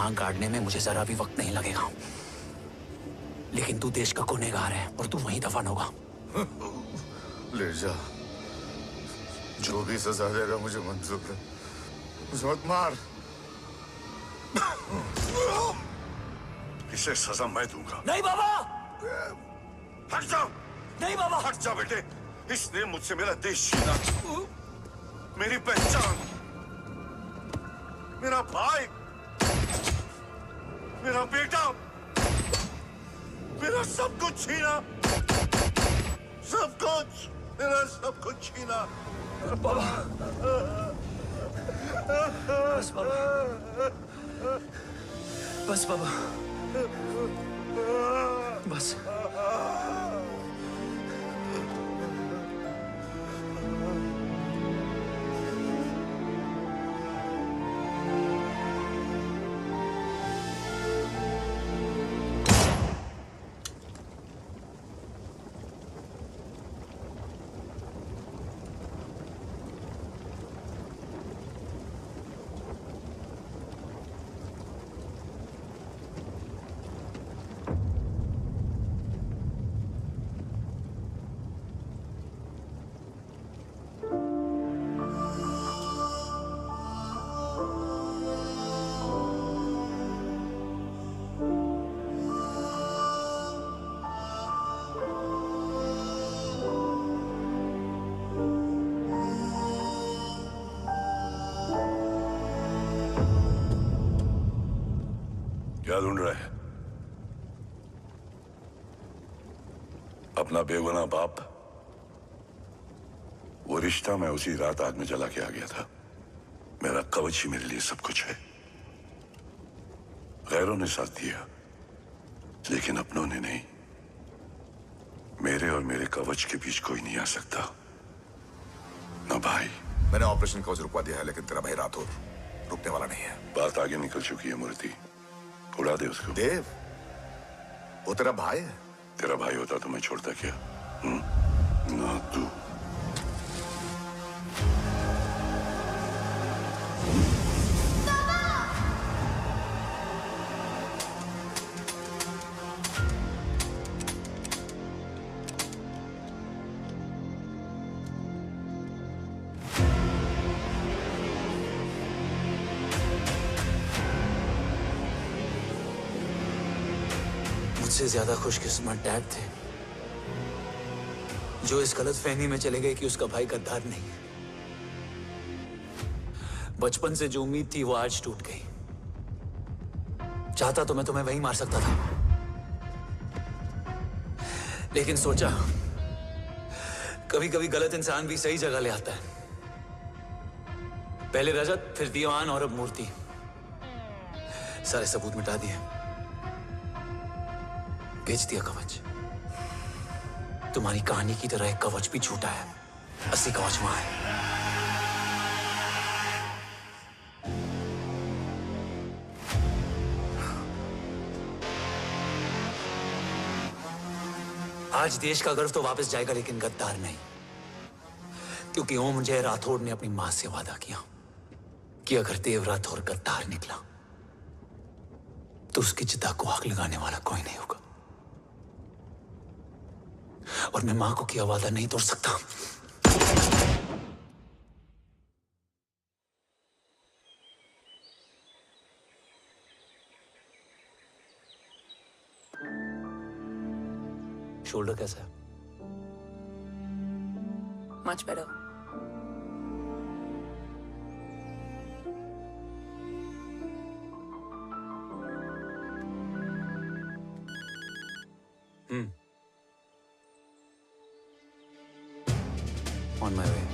नाक गाड़ने में मुझे जरा भी वक्त नहीं लगेगा। लेकिन तू देश का गुनहगार है और तू वहीं दफन होगा। ले जा, जो भी सजा देगा मुझे मंजूर है। मुझे मत मार। इसे सजा मैं दूंगा। नहीं बाबा, हट जाओ। नहीं बाबा, हट जा बेटे। इसने मुझसे मेरा देश छीना, मेरी पहचान, मेरा भाई, मेरा बेटा, मेरा सब कुछ छीना, सब कुछ, मेरा सब कुछ छीना। बाबा, बस बाबा, बस बाबा, बस। क्या ढूंढ रहा है? अपना बेगुनाह बाप। वो रिश्ता मैं उसी रात आग में जला के आ गया था। मेरा कवच ही मेरे लिए सब कुछ है। गैरों ने साथ दिया, लेकिन अपनों ने नहीं। मेरे और मेरे कवच के बीच कोई नहीं आ सकता। ना भाई। मैंने ऑपरेशन कवच रुकवा दिया है, लेकिन तेरा भाई राठौर रुकने वाला नहीं है। बात आगे निकल चुकी है मूर्ति। उड़ा दे उसको। देव, वो तेरा भाई है। तेरा भाई होता तो मैं छोड़ता क्या? ना तू। मुझसे ज्यादा खुशकिस्मत डैड थे, जो इस गलतफहमी में चले गए कि उसका भाई गद्दार नहीं है। बचपन से जो उम्मीद थी वो आज टूट गई। चाहता तो मैं तुम्हें वहीं मार सकता था, लेकिन सोचा कभी कभी गलत इंसान भी सही जगह ले आता है। पहले रजत, फिर दीवान और अब मूर्ति। सारे सबूत मिटा दिए, बेच दिया कवच। तुम्हारी कहानी की तरह एक कवच भी छूटा है। असली कवच वहां है। आज देश का गर्व तो वापस जाएगा, लेकिन गद्दार नहीं। क्योंकि ओम जय राठौड़ ने अपनी मां से वादा किया कि अगर देव राठौड़ गद्दार निकला तो उसकी चिता को आग लगाने वाला कोई नहीं होगा। और मैं मां को किया वादा नहीं तोड़ सकता। शोल्डर कैसा है? Much better. On my way.